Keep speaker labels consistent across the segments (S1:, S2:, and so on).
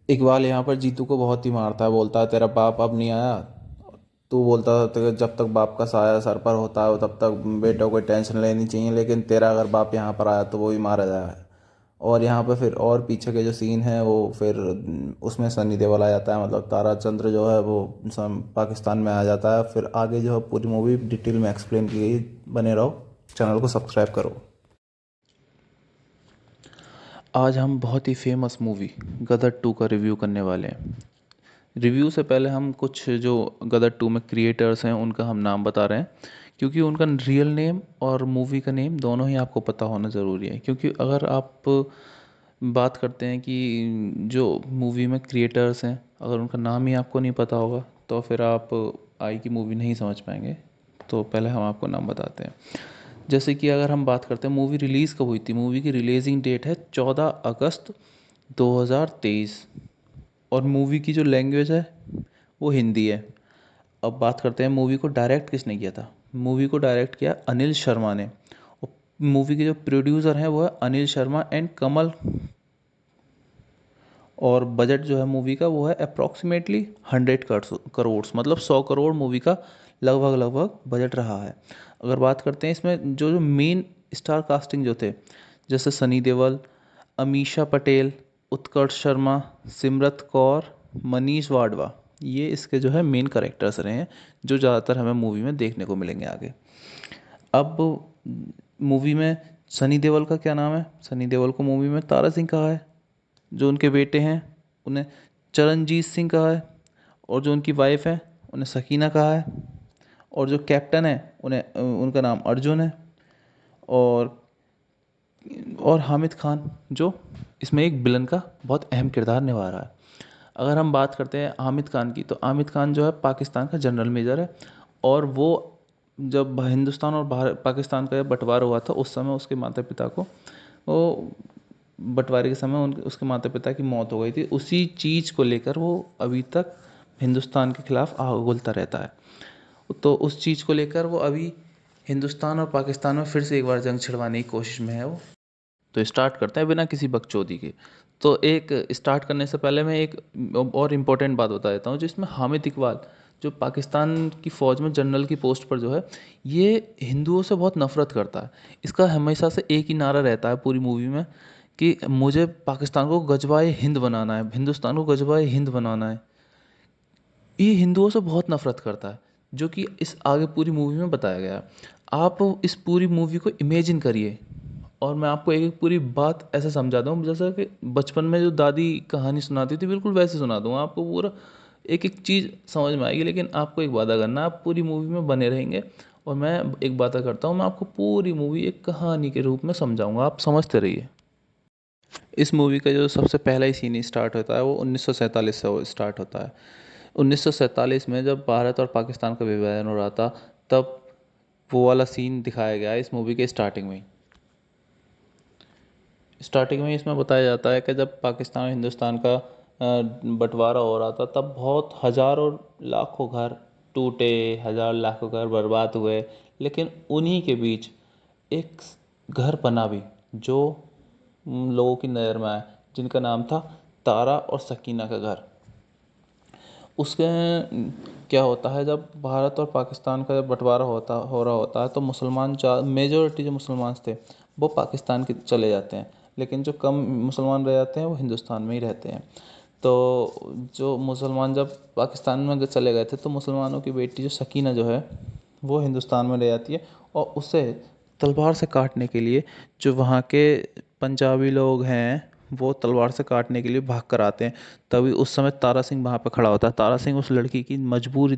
S1: इकबाल यहाँ पर जीतू को बहुत ही मारता है, बोलता है तेरा बाप अब नहीं आया। तू बोलता था जब तक बाप का साया सर पर होता है तब तक बेटों को टेंशन लेनी चाहिए, लेकिन तेरा अगर बाप यहाँ पर आया तो वो भी मारा जाए। और यहाँ पे फिर और पीछे के जो सीन है वो फिर उसमें सनी देओल आ जाता है, मतलब तारा चंद्र जो है वो पाकिस्तान में आ जाता है। फिर आगे जो है पूरी मूवी डिटेल में एक्सप्लेन की गई। बने रहो, चैनल को सब्सक्राइब करो। आज हम बहुत ही फेमस मूवी गदर 2 का रिव्यू करने वाले हैं। रिव्यू से पहले हम कुछ जो गदर 2 में क्रिएटर्स हैं उनका हम नाम बता रहे हैं, क्योंकि उनका रियल नेम और मूवी का नेम दोनों ही आपको पता होना ज़रूरी है। क्योंकि अगर आप बात करते हैं कि जो मूवी में क्रिएटर्स हैं, अगर उनका नाम ही आपको नहीं पता होगा तो फिर आप आई की मूवी नहीं समझ पाएंगे। तो पहले हम आपको नाम बताते हैं। जैसे कि अगर हम बात करते हैं मूवी रिलीज़ कब हुई थी, मूवी की रिलीजिंग डेट है 14 अगस्त 2023। और मूवी की जो लैंग्वेज है वो हिंदी है। अब बात करते हैं मूवी को डायरेक्ट किसने किया था। मूवी को डायरेक्ट किया अनिल शर्मा ने। और मूवी के जो प्रोड्यूसर हैं वो है अनिल शर्मा एंड कमल। और बजट जो है मूवी का वो है अप्रॉक्सीमेटली 100 करोड़, मतलब 100 करोड़ मूवी का लगभग लगभग बजट रहा है। अगर बात करते हैं इसमें जो जो मेन स्टार कास्टिंग जो थे, जैसे सनी देओल, अमीषा पटेल, उत्कर्ष शर्मा, सिमरत कौर, मनीष वाडवा, ये इसके जो है मेन करेक्टर्स रहे हैं जो ज़्यादातर हमें मूवी में देखने को मिलेंगे आगे। अब मूवी में सनी देओल का क्या नाम है, सनी देओल को मूवी में तारा सिंह कहा है। जो उनके बेटे हैं उन्हें चरणजीत सिंह कहा है। और जो उनकी वाइफ है उन्हें सकीना कहा है। और जो कैप्टन है उन्हें उनका नाम अर्जुन है। और हामिद खान जो इसमें एक विलन का बहुत अहम किरदार निभा रहा है। अगर हम बात करते हैं हामिद खान की, तो हामिद खान जो है पाकिस्तान का जनरल मेजर है। और वो जब हिंदुस्तान और भारत पाकिस्तान का बंटवारा हुआ था उस समय उसके माता पिता को वो बंटवारे के समय उनके उसके माता पिता की मौत हो गई थी। उसी चीज़ को लेकर वो अभी तक हिंदुस्तान के खिलाफ आग उगलता रहता है। तो उस चीज़ को लेकर वो अभी हिंदुस्तान और पाकिस्तान में फिर से एक बार जंग छिड़वाने की कोशिश में है वो। तो स्टार्ट करते हैं बिना किसी बकचोदी के। तो एक स्टार्ट करने से पहले मैं एक और इम्पोर्टेंट बात बता देता हूँ, जिसमें हामिद इकबाल जो पाकिस्तान की फ़ौज में जनरल की पोस्ट पर जो है, ये हिंदुओं से बहुत नफ़रत करता है। इसका हमेशा से एक ही नारा रहता है पूरी मूवी में कि मुझे पाकिस्तान को गजवाए हिंद बनाना है, हिंदुस्तान को गजवाए हिंद बनाना है। ये हिंदुओं से बहुत नफरत करता है, जो कि इस आगे पूरी मूवी में बताया गया है। आप इस पूरी मूवी को इमेजिन करिए। और मैं आपको एक एक पूरी बात ऐसे समझाता हूँ जैसा कि बचपन में जो दादी कहानी सुनाती थी बिल्कुल वैसे सुना दूंगा आपको पूरा। एक एक चीज़ समझ में आएगी, लेकिन आपको एक वादा करना है, आप पूरी मूवी में बने रहेंगे। और मैं एक वादा करता हूँ, मैं आपको पूरी मूवी एक कहानी के रूप में समझाऊंगा, आप समझते रहिए। इस मूवी का जो सबसे पहला ही सीन स्टार्ट होता है वो 1947 से वो स्टार्ट होता है। 1947 में जब भारत और पाकिस्तान का विभाजन हो रहा था, तब वो वाला सीन दिखाया गया है इस मूवी के स्टार्टिंग में ही। स्टार्टिंग में इसमें बताया जाता है कि जब पाकिस्तान और हिंदुस्तान का बंटवारा हो रहा था, तब बहुत हज़ारों लाखों घर टूटे, हज़ार लाखों घर बर्बाद हुए। लेकिन उन्हीं के बीच एक घर बना भी जो लोगों की नज़र में आया, जिनका नाम था तारा और सकीना का घर। उसके क्या होता है, जब भारत और पाकिस्तान का जब बंटवारा हो रहा होता है तो मुसलमान मेजोरिटी जो मुसलमान थे वो पाकिस्तान के चले जाते हैं, लेकिन जो कम मुसलमान रह जाते हैं वो हिंदुस्तान में ही रहते हैं। तो जो मुसलमान जब पाकिस्तान में चले गए थे तो मुसलमानों की बेटी जो सकीना जो है वो हिंदुस्तान में रह जाती है। और उसे तलवार से काटने के लिए जो वहाँ के पंजाबी लोग हैं वो तलवार से काटने के लिए भाग कर आते हैं। तभी उस समय तारा सिंह वहाँ पर खड़ा होता है। तारा सिंह उस लड़की की मजबूरी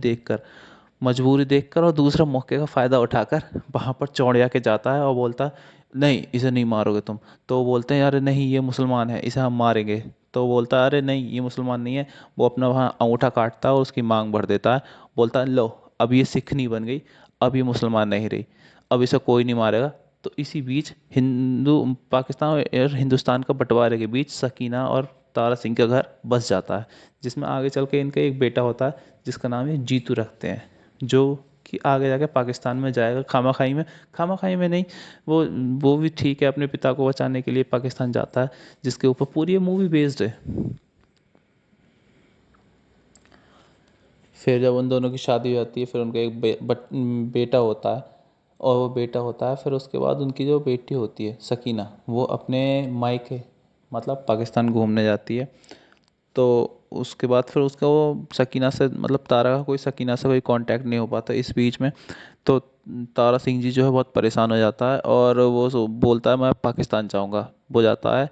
S1: देखकर और दूसरा मौके का फ़ायदा उठाकर वहाँ पर चौड़िया के जाता है और बोलता है नहीं इसे नहीं मारोगे तुम। तो वो बोलते हैं अरे नहीं ये मुसलमान है, इसे हम मारेंगे। तो वो बोलता है अरे नहीं ये मुसलमान नहीं है। वो अपना वहाँ अंगूठा काटता है और उसकी मांग भर देता है। बोलता है लो अब ये सिख नहीं बन गई, अब ये मुसलमान नहीं रही, अब इसे कोई नहीं मारेगा। तो इसी बीच हिंदू पाकिस्तान और हिंदुस्तान का बंटवारे के बीच सकीना और तारा सिंह का घर बस जाता है, जिसमें आगे चल के इनका एक बेटा होता है जिसका नाम है जीतू रखते हैं, जो कि आगे जाके पाकिस्तान में जाएगा खामा खाई में नहीं। वो वो भी ठीक है, अपने पिता को बचाने के लिए पाकिस्तान जाता है, जिसके ऊपर पूरी ये मूवी बेस्ड है। फिर जब उन दोनों की शादी हो जाती है, फिर उनका एक बेटा होता है, और वो बेटा होता है, फिर उसके बाद उनकी जो बेटी होती है सकीना, वो अपने मायके मतलब पाकिस्तान घूमने जाती है। तो उसके बाद फिर उसका वो सकीना से मतलब तारा का कोई सकीना से कोई कांटेक्ट नहीं हो पाता इस बीच में। तो तारा सिंह जी जो है बहुत परेशान हो जाता है, और वो बोलता है मैं पाकिस्तान जाऊंगा। वो जाता है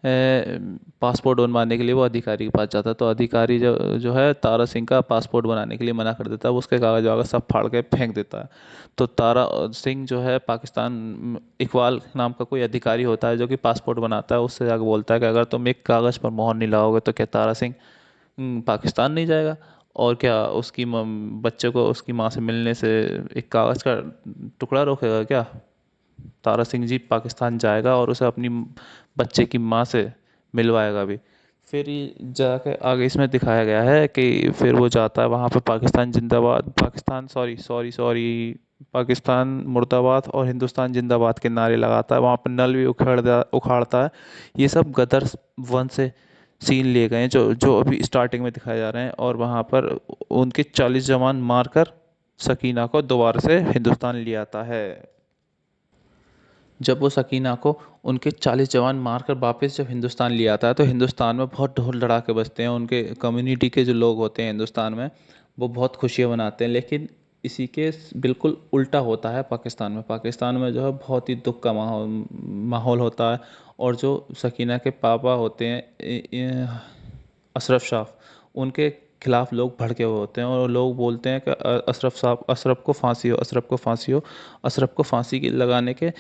S1: पासपोर्ट बनवाने के लिए, वो अधिकारी के पास जाता है। तो अधिकारी जो जो है तारा सिंह का पासपोर्ट बनाने के लिए मना कर देता है, वो उसके कागज वागज सब फाड़ के फेंक देता है। तो तारा सिंह जो है पाकिस्तान, इकबाल नाम का कोई अधिकारी होता है जो कि पासपोर्ट बनाता है, उससे जाकर बोलता है कि अगर तुम एक कागज़ पर मोहर नहीं लगाओगे तो क्या तारा सिंह पाकिस्तान नहीं जाएगा? और क्या उसकी बच्चे को उसकी माँ से मिलने से एक कागज़ का टुकड़ा रोकेगा क्या? तारा सिंह जी पाकिस्तान जाएगा और उसे अपनी बच्चे की माँ से मिलवाएगा भी। फिर ये जाके आगे इसमें दिखाया गया है कि फिर वो जाता है वहाँ पे, पाकिस्तान जिंदाबाद, Pakistan sorry sorry sorry Pakistan मुर्दाबाद और हिंदुस्तान जिंदाबाद के नारे लगाता है। वहाँ पर नल भी उखाड़ता है। ये सब गदर वन से सीन लिए गए हैं जो जो अभी स्टार्टिंग में दिखाए जा रहे हैं। और वहाँ पर उनके 40 जवान मारकर सकीना को दोबारा से हिंदुस्तान ले आता है। जब वो सकीना को उनके 40 जवान मारकर वापस जब हिंदुस्तान ले आता है, तो हिंदुस्तान में बहुत ढोल धड़ाके बजते हैं। उनके कम्युनिटी के जो लोग होते हैं हिंदुस्तान में, वो बहुत खुशियाँ मनाते हैं। लेकिन इसी के बिल्कुल उल्टा होता है पाकिस्तान में। पाकिस्तान में जो है बहुत ही दुख का माहौल माहौल होता है। और जो सकीना के पापा होते हैं अशरफ शाह, उनके खिलाफ लोग भड़के हुए होते हैं, और लोग बोलते हैं कि अशरफ साहब, अशरफ को फांसी हो, अशरफ को फांसी हो। अशरफ को फांसी की लगाने के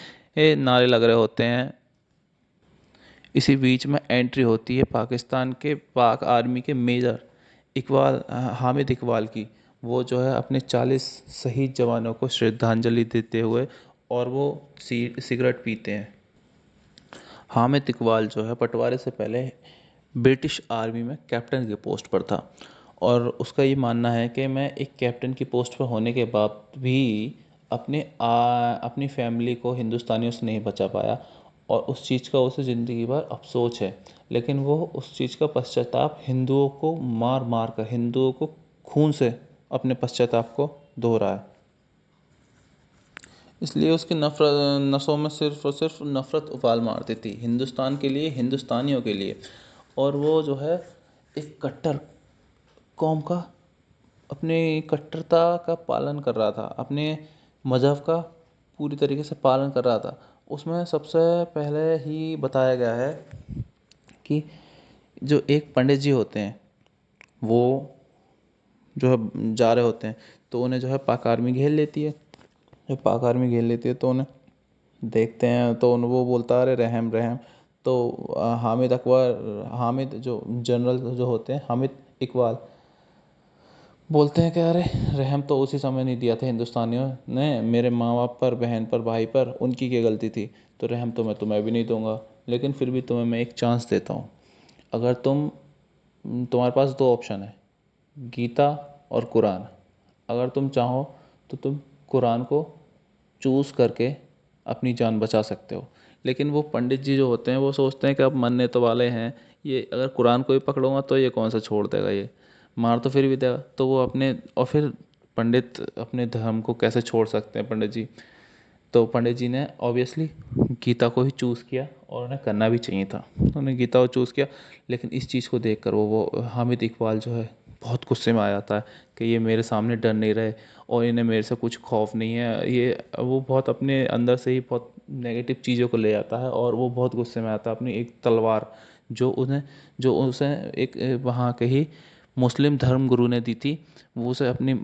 S1: नारे लग रहे होते हैं। इसी बीच में एंट्री होती है पाकिस्तान के पाक आर्मी के मेजर इकबाल, हामिद इकबाल की। वो जो है अपने 40 शहीद जवानों को श्रद्धांजलि देते हुए, और वो सिगरेट पीते हैं। हामिद इकबाल जो है बंटवारे से पहले ब्रिटिश आर्मी में कैप्टन की पोस्ट पर था, और उसका ये मानना है कि मैं एक कैप्टन की पोस्ट पर होने के बाद भी अपनी फैमिली को हिंदुस्तानियों से नहीं बचा पाया, और उस चीज़ का उसे ज़िंदगी भर अफसोस है। लेकिन वो उस चीज़ का पश्चाताप हिंदुओं को मार मार कर, हिंदुओं को खून से अपने पश्चाताप को दोहराया। इसलिए उसकी नफरत नसों में सिर्फ और सिर्फ नफरत उबाल मारती थी, हिंदुस्तान के लिए, हिंदुस्तानियों के लिए। और वो जो है एक कट्टर कौम का, अपने कट्टरता का पालन कर रहा था, अपने मज़हब का पूरी तरीके से पालन कर रहा था। उसमें सबसे पहले ही बताया गया है कि जो एक पंडित जी होते हैं, वो जो है जा रहे होते हैं, तो उन्हें जो है पाक आर्मी घेर लेती है। जब पाक आर्मी घेर लेती है तो उन्हें देखते हैं, तो वो बोलता है अरे रहम रहम। तो हामिद जो जनरल जो होते हैं, हामिद इकबाल, बोलते हैं कि अरे रहम तो उसी समय नहीं दिया था हिंदुस्तानियों ने मेरे माँ बाप पर, बहन पर, भाई पर, उनकी क्या गलती थी? तो रहम तो मैं तुम्हें भी नहीं दूंगा, लेकिन फिर भी तुम्हें मैं एक चांस देता हूँ। अगर तुम्हारे पास दो ऑप्शन है, गीता और कुरान। अगर तुम चाहो तो तुम कुरान को चूज़ करके अपनी जान बचा सकते हो। लेकिन वो पंडित जी जो होते हैं वो सोचते हैं कि अब मरने तो वाले हैं, ये अगर कुरान को ही पकड़ूंगा तो ये कौन सा छोड़ देगा, ये मार तो फिर भी देगा। तो वो अपने, और फिर पंडित अपने धर्म को कैसे छोड़ सकते हैं पंडित जी? तो पंडित जी ने ऑब्वियसली गीता को ही चूज़ किया, और उन्हें करना भी चाहिए था, उन्होंने गीता को चूज़ किया। लेकिन इस चीज़ को देखकर वो हामिद इकबाल जो है बहुत गुस्से में आ जाता है कि ये मेरे सामने डर नहीं रहे, और इन्हें मेरे से कुछ खौफ नहीं है। ये वो बहुत अपने अंदर से ही बहुत नेगेटिव चीज़ों को ले आता है, और वो बहुत गुस्से में आता है। अपनी एक तलवार जो उसे एक वहाँ के ही मुस्लिम धर्म गुरु ने दी थी, वो उसे अपनी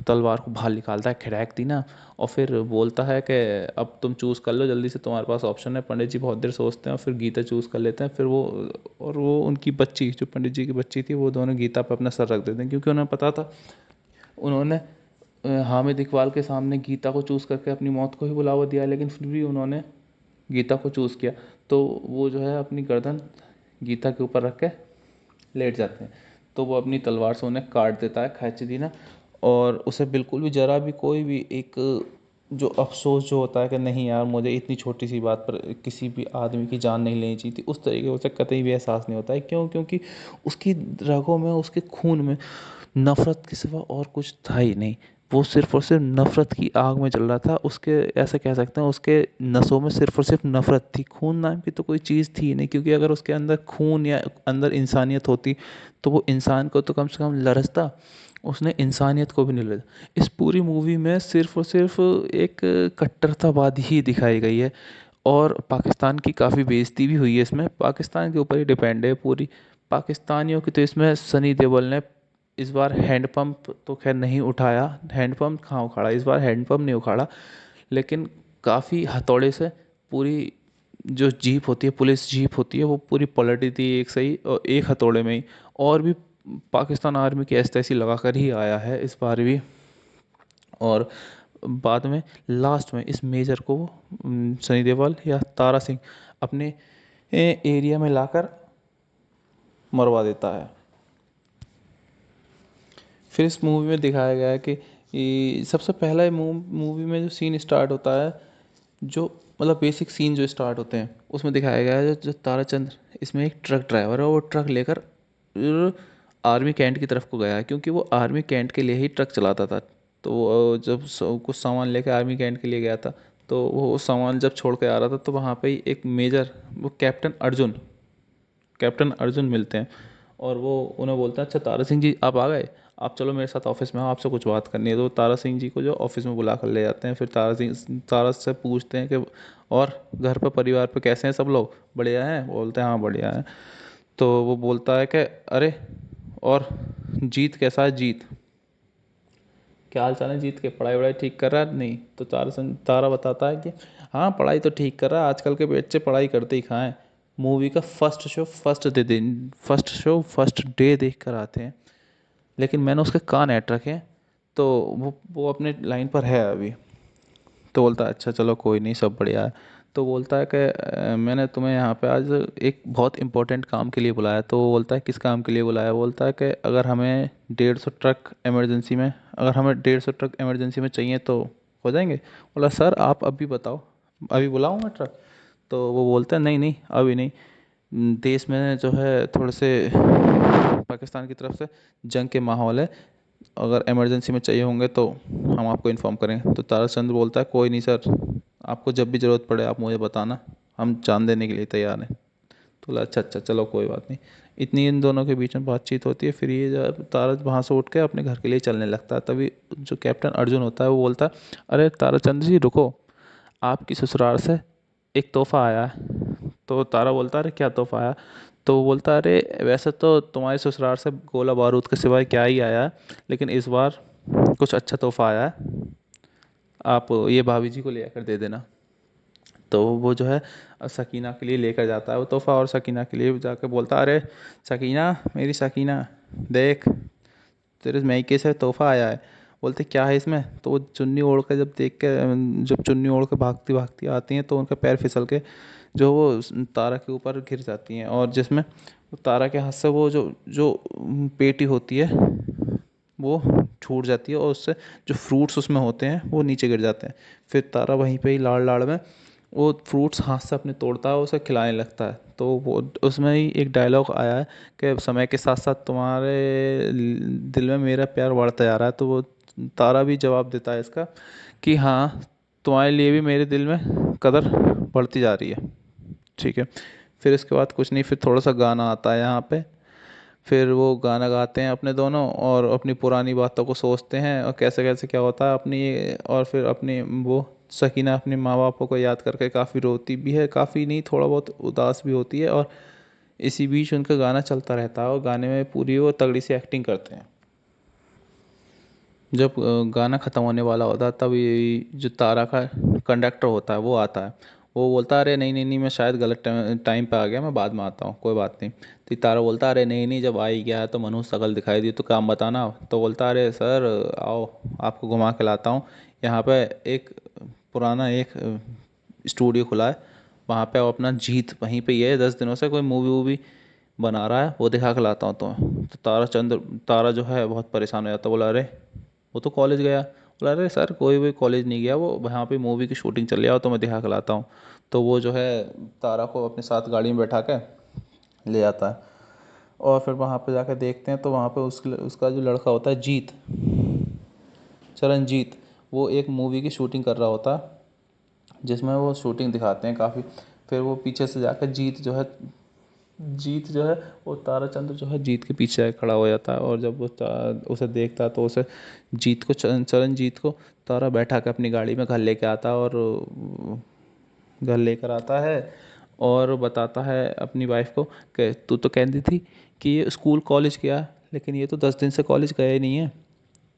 S1: तलवार को बाहर निकालता है, खड़ाक दी ना, और फिर बोलता है कि अब तुम चूज़ कर लो जल्दी से, तुम्हारे पास ऑप्शन है। पंडित जी बहुत देर सोचते हैं और फिर गीता चूज़ कर लेते हैं। फिर वो उनकी बच्ची, जो पंडित जी की बच्ची थी, वो दोनों गीता पर अपना सर रख देते हैं, क्योंकि उन्हें पता था, उन्होंने हामिद इकबाल के सामने गीता को चूज़ करके अपनी मौत को ही बुलावा दिया, लेकिन फिर भी उन्होंने गीता को चूज़ किया। तो वो जो है अपनी गर्दन गीता के ऊपर रख के लेट जाते हैं। तो वो अपनी तलवार से उन्हें काट देता है, खैंच दी ना। और उसे बिल्कुल भी ज़रा भी कोई भी एक जो अफसोस जो होता है कि नहीं यार, मुझे इतनी छोटी सी बात पर किसी भी आदमी की जान नहीं लेनी चाहिए थी, उस तरीके से उसे कतई भी एहसास नहीं होता है। क्यों? क्योंकि उसकी रगों में, उसके खून में नफ़रत के सिवा और कुछ था ही नहीं। वो सिर्फ़ और सिर्फ़ नफ़रत की आग में जल रहा था। उसके ऐसा कह सकते हैं उसके नसों में सिर्फ़ और सिर्फ़ नफ़रत थी। खून नाम की तो कोई चीज़ थी ही नहीं, क्योंकि अगर उसके अंदर खून या अंदर इंसानियत होती तो वो इंसान को तो कम से कम लरसता, उसने इंसानियत को भी नहीं लरसा। इस पूरी मूवी में सिर्फ़ और सिर्फ़ एक कट्टरतावादी ही दिखाई गई है। और पाकिस्तान की काफ़ी बेइज्जती भी हुई है इसमें, पाकिस्तान के ऊपर ही डिपेंड है पूरी। पाकिस्तानियों की तो इसमें सनी देओल ने इस बार हैंडपंप तो खैर नहीं उठाया, हैंडपंप कहाँ उखाड़ा इस बार, हैंडपंप नहीं उखाड़ा, लेकिन काफ़ी हथौड़े से पूरी जो जीप होती है, पुलिस जीप होती है, वो पूरी पलटी थी एक सही और एक हथौड़े में ही। और भी पाकिस्तान आर्मी की ऐसी तैसी लगा कर ही आया है इस बार भी। और बाद में लास्ट में इस मेजर को सनी देओल या तारा सिंह अपने एरिया में लाकर मरवा देता है। फिर इस मूवी में दिखाया गया है कि सबसे पहला मूवी में जो सीन स्टार्ट होता है, जो मतलब बेसिक सीन जो स्टार्ट होते हैं उसमें दिखाया गया है जो ताराचंद्र इसमें एक ट्रक ड्राइवर है, वो ट्रक लेकर आर्मी कैंट की तरफ को गया है, क्योंकि वो आर्मी कैंट के लिए ही ट्रक चलाता था। तो वो जब कुछ सामान लेकर आर्मी कैंट के लिए गया था, तो वो सामान जब छोड़ के आ रहा था तो वहाँ पे ही एक मेजर, वो कैप्टन अर्जुन मिलते हैं। और वो उन्हें बोलता है, अच्छा तारा सिंह जी आप आ गए, आप चलो मेरे साथ ऑफिस में आओ, आपसे कुछ बात करनी है। तो वो तारा सिंह जी को जो ऑफिस में बुला कर ले जाते हैं। फिर तारा से पूछते हैं कि और घर पर परिवार पे कैसे हैं सब लोग, बढ़िया हैं? बोलते हैं हाँ बढ़िया हैं। तो वो बोलता है कि अरे और जीत कैसा है? जीत क्या हाल चाल है जीत के, पढ़ाई वढ़ाई ठीक कर रहा है? नहीं। तो तारा बताता है कि हाँ पढ़ाई तो ठीक कर रहा है, आजकल के बच्चे पढ़ाई करते ही कहाँ हैं, मूवी का फर्स्ट डे देख कर आते हैं। लेकिन मैंने उसके कान ऐंठ रखे हैं, तो वो अपने लाइन पर है अभी। तो बोलता है अच्छा चलो कोई नहीं, सब बढ़िया है। तो बोलता है कि मैंने तुम्हें यहाँ पे आज एक बहुत इंपॉर्टेंट काम के लिए बुलाया। तो वो बोलता है किस काम के लिए बुलाया? बोलता है कि अगर हमें 150 ट्रक इमरजेंसी में चाहिए तो हो जाएंगे? बोला सर आप अभी बताओ, अभी बुलाऊँ मैं ट्रक? तो वो बोलता है नहीं नहीं अभी नहीं, देश में जो है थोड़े से पाकिस्तान की तरफ से जंग के माहौल है, अगर इमरजेंसी में चाहिए होंगे तो हम आपको इन्फॉर्म करेंगे। तो ताराचंद्र बोलता है कोई नहीं सर, आपको जब भी ज़रूरत पड़े आप मुझे बताना, हम जान देने के लिए तैयार हैं। तो बोला अच्छा अच्छा चलो कोई बात नहीं। इतनी इन दोनों के बीच में बातचीत होती है। फिर ये जब तारा वहाँ से उठ के अपने घर के लिए चलने लगता है, तभी जो कैप्टन अर्जुन होता है वो बोलता है अरे ताराचंद्र जी रुको, आपकी ससुराल से एक तोहफा आया है। तो तारा बोलता है अरे क्या तोहफा आया? तो वो बोलता है अरे वैसे तो तुम्हारे ससुराल से गोला बारूद के सिवाय क्या ही आया है, लेकिन इस बार कुछ अच्छा तोहफा आया है, आप ये भाभी जी को ले आकर दे देना। तो वो जो है सकीना के लिए लेकर जाता है वो तोहफा, और सकीना के लिए जाकर बोलता है अरे सकीना मेरी सकीना देख, तेरे मैके से तोहफा आया है। बोलते क्या है इसमें? तो वो चुन्नी ओढ़ कर जब देख के जब चुन्नी ओढ़ कर भागती भागती आती हैं तो उनका पैर फिसल के जो वो तारा के ऊपर गिर जाती हैं, और जिसमें तारा के हाथ से वो जो जो पेटी होती है वो छूट जाती है, और उससे जो फ्रूट्स उसमें होते हैं वो नीचे गिर जाते हैं। फिर तारा वहीं पे ही लाड़ लाड़ में वो फ्रूट्स हाथ से अपने तोड़ता है, उसे खिलाने लगता है। तो वो उसमें ही एक डायलॉग आया है कि समय के साथ साथ तुम्हारे दिल में मेरा प्यार बढ़ता जा रहा है। तो वो तारा भी जवाब देता है इसका कि हाँ तुम्हारे लिए भी मेरे दिल में कदर बढ़ती जा रही है। ठीक है। फिर इसके बाद कुछ नहीं, फिर थोड़ा सा गाना आता है यहाँ पे। फिर वो गाना गाते हैं अपने दोनों और अपनी पुरानी बातों को सोचते हैं और कैसे कैसे क्या होता है अपनी, और फिर अपनी वो सकीना अपने माँ बापों को याद करके काफ़ी रोती भी है, काफ़ी नहीं थोड़ा बहुत उदास भी होती है। और इसी बीच उनका गाना चलता रहता है और गाने में पूरी वो तगड़ी सी एक्टिंग करते हैं। जब गाना ख़त्म होने वाला होता है तब ये जो तारा का कंडक्टर होता है वो आता है। वो बोलता है अरे नहीं नहीं नहीं मैं शायद गलत टाइम पे आ गया, मैं बाद में आता हूँ, कोई बात नहीं। तो तारा बोलता है अरे नहीं नहीं जब आ ही गया है तो मनुष्य शकल दिखाई दी तो काम बताना। तो बोलता है अरे सर आओ आपको घुमा के लाता हूँ, यहाँ पे एक पुराना एक स्टूडियो खुला है, वहाँ पे आप अपना जीत वहीं पे ही है, 10 दिनों से कोई मूवी वूवी बना रहा है, वो दिखा के लाता हूँ। तो तारा जो है बहुत परेशान हो जाता है, बोला अरे वो तो कॉलेज गया। बोला अरे सर कोई भी कॉलेज नहीं गया, वो वहाँ पे मूवी की शूटिंग चल रही है तो मैं दिखा के लाता हूँ। तो वो जो है तारा को अपने साथ गाड़ी में बैठा के ले आता है। और फिर वहाँ पे जाकर देखते हैं तो वहाँ पे उसका जो लड़का होता है जीत, चरणजीत, वो एक मूवी की शूटिंग कर रहा होता है, जिसमें वो शूटिंग दिखाते हैं काफ़ी। फिर वो पीछे से जाकर जीत जो है वो ताराचंद्र जो है जीत के पीछे आके खड़ा हो जाता है, और जब वो उसे देखता है तो उसे चरणजीत को तारा बैठा के अपनी गाड़ी में घर लेके आता है, और घर लेकर आता है और बताता है अपनी वाइफ को कि तू तो कहती थी कि ये स्कूल कॉलेज गया, लेकिन ये तो 10 दिन से कॉलेज गया ही नहीं है,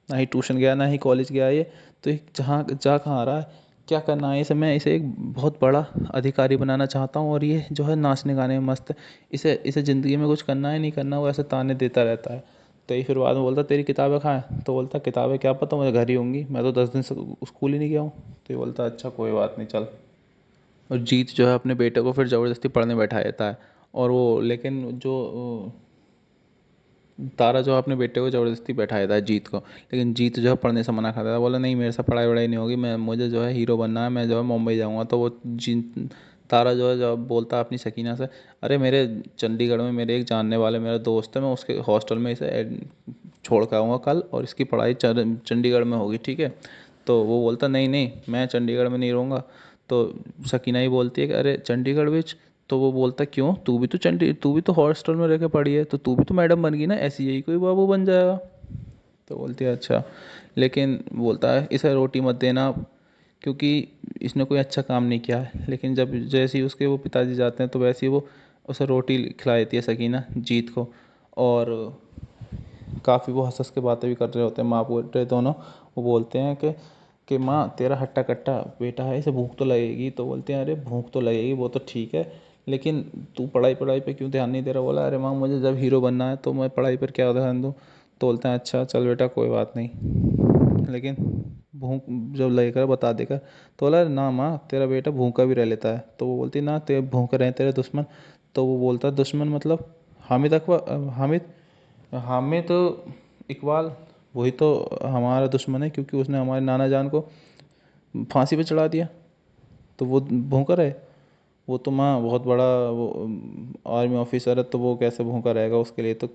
S1: ना ही ट्यूशन गया ना ही कॉलेज गया ये, तो ये जहाँ जा कहाँ रहा है, क्या करना है इसे, मैं इसे एक बहुत बड़ा अधिकारी बनाना चाहता हूँ, और ये जो है नाचने गाने में मस्त है, इसे इसे ज़िंदगी में कुछ करना है नहीं करना, वो ऐसे ताने देता रहता है। तो ये फिर बाद में बोलता तेरी किताबें कहाँ हैं, तो बोलता किताबें क्या पता, मुझे घर ही होंगी, मैं तो 10 दिन से स्कूल ही नहीं गया हूँ। तो ये बोलता अच्छा कोई बात नहीं चल। और जीत जो है अपने बेटे को फिर ज़बरदस्ती पढ़ने बैठा देता है, और वो लेकिन जो तारा जो है अपने बेटे को ज़बरदस्ती बैठा देता है जीत को, लेकिन जीत जो है पढ़ने से मना कर देता है, बोला नहीं मेरे से पढ़ाई वढ़ाई नहीं होगी, मैं मुझे जो है हीरो बनना है, मैं जो है मुंबई जाऊँगा। तो वो तारा जो है जब बोलता है अपनी सकीना से, अरे मेरे चंडीगढ़ में मेरे एक जानने वाले मेरा दोस्त है, मैं उसके हॉस्टल में इसे छोड़ के आऊँगा कल, और इसकी पढ़ाई चंडीगढ़ में होगी, ठीक है। तो वो बोलता नहीं नहीं मैं चंडीगढ़ में नहीं रहूँगा। तो सकीना ही बोलती है कि अरे चंडीगढ़ विच, तो वो बोलता क्यों, तू भी तो हॉस्टल में रह के पढ़ी है, तो तू भी तो मैडम बन गई ना, ऐसी यही कोई बाबू बन जाएगा। तो बोलती है अच्छा, लेकिन बोलता है इसे रोटी मत देना आप, क्योंकि इसने कोई अच्छा काम नहीं किया है। लेकिन जब जैसे ही उसके वो पिताजी जाते हैं तो वैसे ही वो उसे रोटी खिला देती है सकीना जीत को, और काफ़ी वो हंस हंस के बातें भी कर रहे होते हैं माँ बेटे दोनों। वो बोलते हैं कि माँ तेरा हट्टा कट्टा बेटा है, इसे भूख तो लगेगी। तो बोलते हैं अरे भूख तो लगेगी वो तो ठीक है, लेकिन तू पढ़ाई पढ़ाई पे क्यों ध्यान नहीं दे रहा। बोला अरे माँ मुझे जब हीरो बनना है तो मैं पढ़ाई पर क्या ध्यान दूँ। तो बोलते हैं अच्छा चल बेटा कोई बात नहीं, लेकिन भूख जब लगेगा बता देगा। तो बोला ना माँ तेरा बेटा भूखा भी रह लेता है। तो वो बोलती ना तेरे भूखे रहे तेरे दुश्मन। तो वो बोलता दुश्मन मतलब हामिद अकबर, हामिद इकबाल, वही तो हमारा दुश्मन है, क्योंकि उसने हमारे नाना जान को फांसी पे चढ़ा दिया, तो वो भूखा रहे। वो तो माँ बहुत बड़ा वो आर्मी ऑफिसर है, तो वो कैसे भूखा रहेगा, उसके लिए तो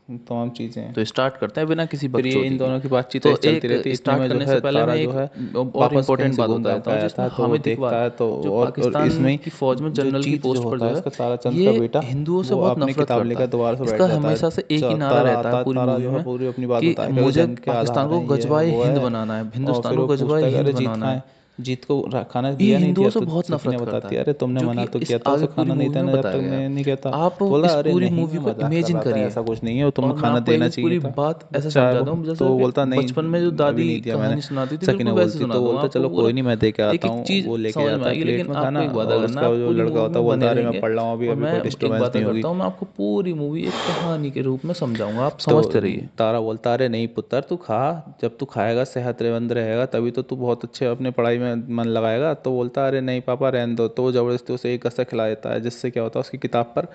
S1: तमाम चीज़ें हैं।
S2: तो स्टार्ट करते हैं बिना किसी
S1: फिर ये इन
S2: बकचोदी के।
S1: दोनों की बातचीत
S2: तो
S1: ऐसे चलती
S2: एक
S1: रहती है, इतने
S2: स्टार्ट
S1: में जो
S2: करने से
S1: है
S2: पहले मैं
S1: तारा जो
S2: एक
S1: है
S2: और
S1: वापस कहीं
S2: इम्पोर्टेंट
S1: से
S2: बात
S1: घूम
S2: बता
S1: घाम
S2: देता
S1: के
S2: हूँ,
S1: आ जाता
S2: जिसमें
S1: है, तो वो
S2: हामिद
S1: देखता
S2: इकबाल
S1: है तो
S2: जो
S1: और
S2: पाकिस्तान
S1: इसमें
S2: की फ़ौज में
S1: जो
S2: जनरल की
S1: जीत जो
S2: पोस्ट पर
S1: होता
S2: जो
S1: है
S2: है,
S1: इसका ताराचंद का
S2: ये
S1: बेटा,
S2: हिंदुओं से
S1: वो
S2: बहुत
S1: अपनी
S2: नफरत
S1: किताब
S2: करता
S1: लेकर
S2: है।
S1: दोबारा से बैठ
S2: इसका
S1: जाता है।
S2: हमेशा से एक ही नारा
S1: तारा
S2: रहता है
S1: आता है,
S2: पूरी
S1: तारा
S2: मूवी
S1: जो है
S2: में
S1: पूरी अपनी बात
S2: कि
S1: बताएगा कि
S2: मुझे
S1: जंग के
S2: पाकिस्तान
S1: आधार
S2: को
S1: हैं, ये है
S2: गजबाए
S1: वो
S2: हिंद
S1: है।
S2: बनाना है,
S1: और
S2: हिंदुस्तान
S1: फिर
S2: को
S1: वो पूछता
S2: गजबाए
S1: है कि
S2: हिंद
S1: अरे जीत
S2: बनाना
S1: कहाँ
S2: है।
S1: है, जीत को खाना
S2: ये
S1: दिया नहीं दिया।
S2: हिंदुओं से
S1: तो
S2: बहुत
S1: सकीना
S2: नफरत करता
S1: बताती
S2: है,
S1: है अरे तुमने
S2: जो
S1: मना
S2: कि
S1: तो
S2: इस
S1: किया था
S2: आगे
S1: उसे,
S2: पूरी
S1: खाना नहीं
S2: मूवी में
S1: देना जब तक
S2: बताया गया है।
S1: मैं नहीं कहता।
S2: आप
S1: तो बोला
S2: इस
S1: अरे
S2: पूरी
S1: नहीं मैं
S2: मूवी को
S1: मजाक कर
S2: इमेजिन
S1: रहा था,
S2: करिए,
S1: ऐसा कुछ नहीं है, और तुम्हें
S2: और मैं
S1: खाना
S2: आपको
S1: देना
S2: एक
S1: चाहिए
S2: पूरी
S1: था,
S2: बात ऐसे
S1: बच्चा है वो।
S2: समझाता हूँ
S1: तो
S2: जैसे
S1: वो
S2: कि
S1: बोलता नहीं
S2: बचपन में जो
S1: अभी
S2: दादी
S1: नहीं दिया मैंने।
S2: कहानी सुनाती थी
S1: सकीना
S2: बिल्कुल वैसे
S1: बोलती
S2: सुना
S1: तो
S2: दूंगा
S1: बोलता
S2: आपको
S1: चलो
S2: पूरा।
S1: कोई नहीं मैं दे के
S2: एक
S1: आता
S2: एक
S1: हूँ,
S2: चीज़
S1: वो लेके
S2: समझ में
S1: जाता है
S2: आएगी,
S1: प्लेट
S2: लेकिन
S1: में
S2: आपको
S1: खाना,
S2: एक वादा
S1: और
S2: करना है,
S1: उसका
S2: आप
S1: जो
S2: पूरी
S1: लड़का
S2: मूवी
S1: होता है
S2: में
S1: बोलता
S2: बने
S1: है अरे मैं
S2: रहिए,
S1: पढ़ रहा हूँ अभी,
S2: और
S1: अभी
S2: मैं
S1: कोई
S2: एक
S1: डिस्टर्बेंस
S2: वादा
S1: नहीं
S2: करता
S1: होगी।
S2: हूँ मैं आपको पूरी मूवी एक कहानी के रूप में समझाऊंगा, आप
S1: तो
S2: समझते रहिए।
S1: तारा बोलता अरे नहीं पुत्र तू खा, जब तू खाएगा सेहतमंद रहेगा तभी तो तू बहुत अच्छे अपने पढ़ाई में मन लगाएगा। तो बोलता अरे नहीं पापा रहने दो। तो वो ज़बरदस्ती उसे एक गस्सा खिला देता है, जिससे क्या होता है उसकी किताब पर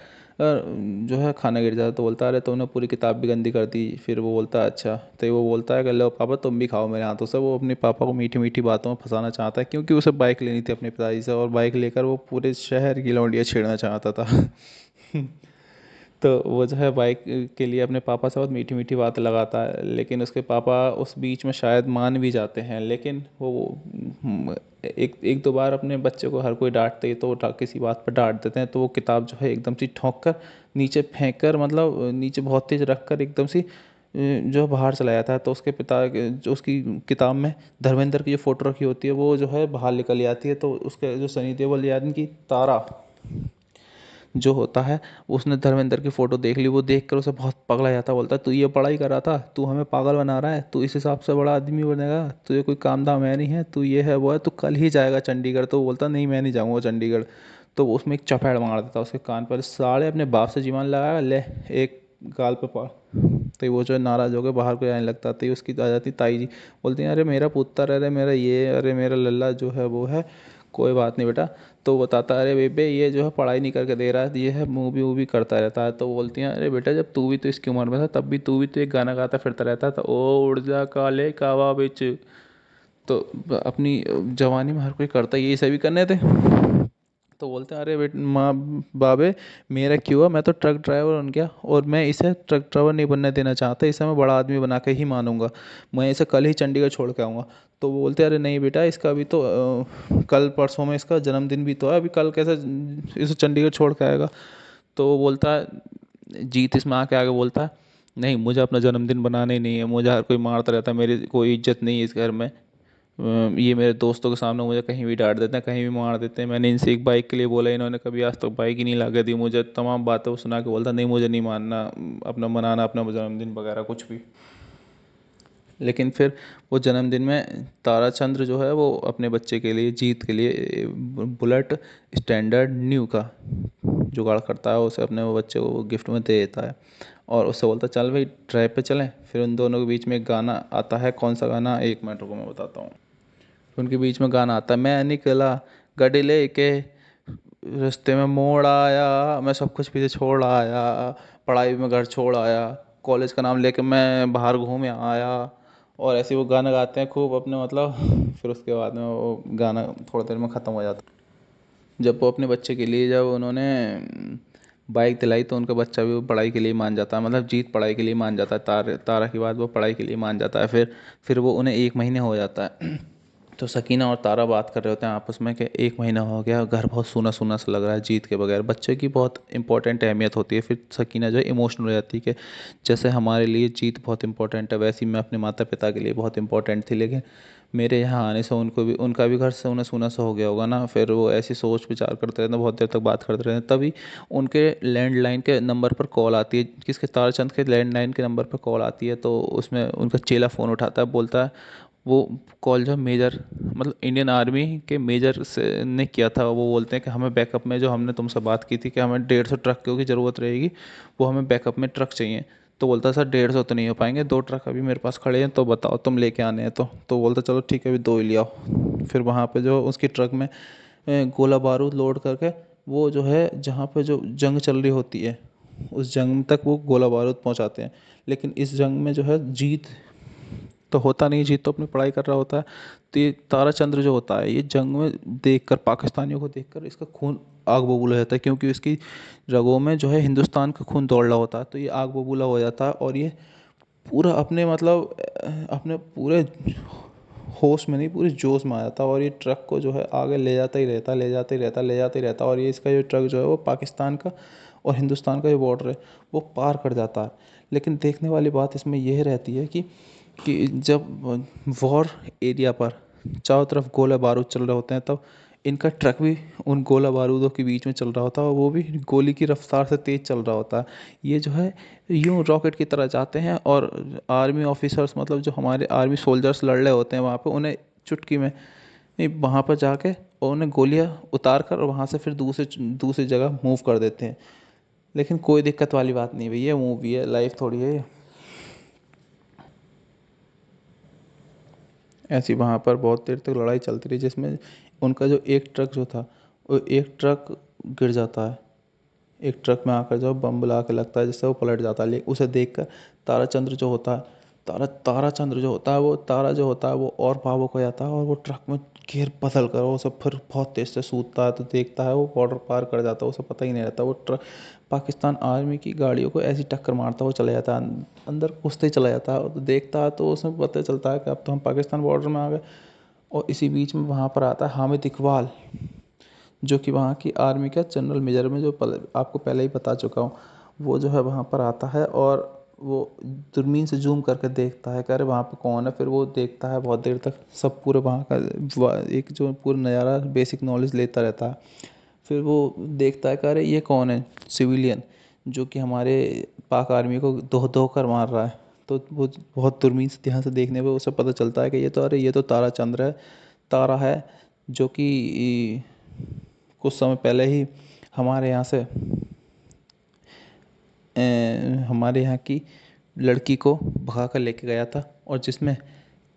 S1: जो है खाना गिर जाता है। तो बोलता अरे तुमने पूरी किताब भी गंदी कर दी। फिर वो बोलता है अच्छा, तो वो बोलता है कि लो पापा तुम भी खाओ मेरे हाथों से। वो अपने पापा को मीठी मीठी बातों में फंसाना चाहता है, क्योंकि उसे बाइक लेनी थी अपने पिताजी से, और बाइक लेकर वो पूरे शहर की लौंडियाँ छेड़ना चाहता था। तो वो जो है बाइक के लिए अपने पापा से बहुत मीठी मीठी बातें लगाता है, लेकिन उसके पापा उस बीच में शायद मान भी जाते हैं। लेकिन वो एक एक दो बार अपने बच्चे को हर कोई डांटते ही तो वो किसी बात पर डांट देते हैं, तो वो किताब जो है एकदम से ठोंक कर नीचे फेंक कर, मतलब नीचे बहुत तेज रख कर एकदम से जो है बाहर चला जाता है। तो उसके पिता जो उसकी किताब में धर्मेंद्र की जो फोटो रखी होती है वो जो है बाहर निकल जाती है। तो उसके जो सनी देओल यानी कि तारा जो होता है, उसने धर्मेंद्र की फ़ोटो देख ली। वो देख कर उसे बहुत पगला जाता है, बोलता है तू ये पढ़ाई कर रहा था, तू हमें पागल बना रहा है, तू इस हिसाब से बड़ा आदमी बनेगा, तुझे कोई काम धाम है नहीं है, तू ये है वो है, तू कल ही जाएगा चंडीगढ़। तो वो बोलता नहीं मैं नहीं जाऊँगा चंडीगढ़। तो वो उसमें एक चपेड़ मार देता है उसके कान पर, साले अपने बाप से जीवन लगाया ले, एक गाल पे पा। तो वो जो है नाराज़ हो के बाहर को जाने लगता है। तो ये उसकी आ जाती ताई जी, बोलती हैं अरे मेरा पुत्र, अरे मेरा ये, अरे मेरा लल्ला जो है वो है, कोई बात नहीं बेटा। तो बताता है अरे बेबे ये जो है पढ़ाई नहीं करके दे रहा है, ये है मूवी वूवी करता रहता है। तो बोलती हैं अरे बेटा जब तू भी तो इसकी उम्र में था तब भी तू भी तो एक गाना गाता फिरता रहता था, ओ उड़ जा काले कावा बिच। तो अपनी जवानी में हर कोई करता, ये सभी करने थे। तो बोलते हैं अरे बेट माँ बाबे, मेरा क्यों हुआ, मैं तो ट्रक ड्राइवर बन गया और मैं इसे ट्रक ड्राइवर नहीं बनने देना चाहता, इसे मैं बड़ा आदमी बना के ही मानूंगा, मैं इसे कल ही चंडीगढ़ छोड़ के आऊँगा। तो वो बोलते हैं अरे नहीं बेटा, इसका अभी तो कल परसों में इसका जन्मदिन भी तो है, अभी कल कैसे इसे चंडीगढ़ छोड़ के आएगा। तो वो बोलता है, जीत इसमें आके आगे बोलता है, नहीं मुझे अपना जन्मदिन बनाना ही नहीं है, मुझे हर कोई मारता रहता है, मेरी कोई इज्जत नहीं है इस घर में। ये मेरे दोस्तों के सामने मुझे कहीं भी डांट देते हैं, कहीं भी मार देते हैं, मैंने इनसे एक बाइक के लिए बोला, इन्होंने कभी आज तक बाइक ही नहीं ला के दी मुझे, तमाम बातें वो सुना के बोलता नहीं मुझे नहीं मानना अपना मनाना अपना जन्मदिन वगैरह कुछ भी। लेकिन फिर वो जन्मदिन में ताराचंद्र जो है वो अपने बच्चे के लिए, जीत के लिए बुलेट स्टैंडर्ड न्यू का जुगाड़ करता है, उसे अपने वो बच्चे को गिफ्ट में दे देता है और उससे बोलता है चल भाई ड्राइव पे चलें। फिर उन दोनों के बीच में एक गाना आता है, कौन सा गाना, एक मिनट रुको मैं बताता हूँ। फिर उनके बीच में गाना आता है, मैं निकला गाड़ी लेके, रास्ते में मोड़ आया, मैं सब कुछ पीछे छोड़ आया, पढ़ाई में घर छोड़ आया, कॉलेज का नाम लेके मैं बाहर घूम आया। और ऐसे वो गाना गाते हैं खूब अपने मतलब। फिर उसके बाद में वो गाना थोड़ी देर में ख़त्म हो जाता है। जब वो अपने बच्चे के लिए जब उन्होंने बाइक दिलाई तो उनका बच्चा भी वो पढ़ाई के लिए मान जाता है, मतलब जीत पढ़ाई के लिए मान जाता है, तारा की बात वो पढ़ाई के लिए मान जाता है। फिर वो उन्हें 1 महीने हो जाता है। तो सकीना और तारा बात कर रहे होते हैं आपस में कि 1 महीना हो गया, घर बहुत सूना सूना सा लग रहा है, जीत के बगैर बच्चे की बहुत इंपॉर्टेंट अहमियत होती है। फिर सकीना जो है इमोशनल हो जाती है कि जैसे हमारे लिए जीत बहुत इंपॉर्टेंट है, वैसे ही मैं अपने माता पिता के लिए बहुत इंपॉर्टेंट थी, लेकिन मेरे यहाँ आने से उनको भी, उनका भी घर सूना सूना सा हो गया होगा ना। फिर वो ऐसी सोच विचार करते रहते हैं, बहुत देर तक बात करते रहते हैं, तभी उनके लैंडलाइन के नंबर पर कॉल आती है, किसके, ताराचंद के लैंडलाइन के नंबर पर कॉल आती है। तो उसमें उनका चेला फ़ोन उठाता है, बोलता है, वो कॉल जो मेजर मतलब इंडियन आर्मी के मेजर से ने किया था, वो बोलते हैं कि हमें बैकअप में, जो हमने तुमसे बात की थी कि हमें 150 ट्रक की ज़रूरत रहेगी, वो हमें बैकअप में ट्रक चाहिए। तो बोलता है सर 150 तो नहीं हो पाएंगे, 2 ट्रक अभी मेरे पास खड़े हैं, तो बताओ तुम लेके आने हैं तो बोलता चलो ठीक है अभी 2 ही ले आओ। फिर वहाँ पे जो उसकी ट्रक में गोला बारूद लोड करके, वो जो है जहाँ पे जो जंग चल रही होती है उस जंग तक वो गोला बारूद पहुँचाते हैं। लेकिन इस जंग में जो है जीत तो होता नहीं, जीत तो अपनी पढ़ाई कर रहा होता है। तो ये ताराचंद्र जो होता है, ये जंग में देखकर, पाकिस्तानियों को देखकर इसका खून आग बबूला हो जाता है, क्योंकि इसकी रगों में जो है हिंदुस्तान का खून दौड़ रहा होता है। तो ये आग बबूला हो जाता है और ये पूरा अपने मतलब अपने पूरे होश में नहीं, पूरे जोश में आ जाता है और ये ट्रक को जो है आगे ले जाता ही रहता, ले जाता ही रहता, ले जाता ही रहता। और ये इसका जो ट्रक जो है वो पाकिस्तान का और हिंदुस्तान का जो बॉर्डर है वो पार कर जाता है। लेकिन देखने वाली बात इसमें यह रहती है कि जब वॉर एरिया पर चारों तरफ गोला बारूद चल रहे होते हैं, तब इनका ट्रक भी उन गोला बारूदों के बीच में चल रहा होता है और वो भी गोली की रफ्तार से तेज़ चल रहा होता है। ये जो है यूं रॉकेट की तरह जाते हैं और आर्मी ऑफिसर्स, मतलब जो हमारे आर्मी सोल्जर्स लड़ रहे होते हैं वहाँ पे, उन्हें चुटकी में वहाँ पर जाके और उन्हें गोलियाँ उतार कर और वहाँ से फिर दूसरे दूसरी जगह मूव कर देते हैं। लेकिन कोई दिक्कत वाली बात नहीं भैया, मूवी है, लाइफ थोड़ी है ये। ऐसी वहाँ पर बहुत देर तक लड़ाई चलती रही, जिसमें उनका जो एक ट्रक जो था, वो एक ट्रक गिर जाता है, एक ट्रक में आकर जो बम बुला के लगता है, जिससे वो पलट जाता है। लेकिन उसे देखकर ताराचंद्र जो होता है, ताराचंद्र जो होता है, वो तारा जो होता है वो और भावुक हो जाता है और वो ट्रक में घेर बदल कर वो सब फिर बहुत तेज से सूदता है। तो देखता है वो बॉर्डर पार कर जाता है, उसे पता ही नहीं रहता, वो ट्रक पाकिस्तान आर्मी की गाड़ियों को ऐसी टक्कर मारता हुआ चला जाता है, अंदर घुसते ही चला जाता है। तो देखता है तो उसमें पता चलता है कि अब तो हम पाकिस्तान बॉर्डर में आ गए। और इसी बीच में वहाँ पर आता है हामिद इकबाल, जो कि वहाँ की आर्मी का जनरल मेजर में, जो आपको पहले ही बता चुका हूँ। वो जो है वहाँ पर आता है और वो दूरबीन से जूम करके देखता है कि अरे वहाँ पे कौन है। फिर वो देखता है बहुत देर तक, सब पूरे वहाँ का एक जो पूरा नज़ारा बेसिक नॉलेज लेता रहता है। फिर वो देखता है कि अरे ये कौन है, सिविलियन, जो कि हमारे पाक आर्मी को धो धो कर मार रहा है। तो वो बहुत दूरबीन से ध्यान से देखने पे उसे पता चलता है कि ये तो, अरे ये तो तारा चंद्र है, तारा है, जो कि कुछ समय पहले ही हमारे यहाँ से हमारे यहाँ की लड़की को भगा कर लेके गया था, और जिसमें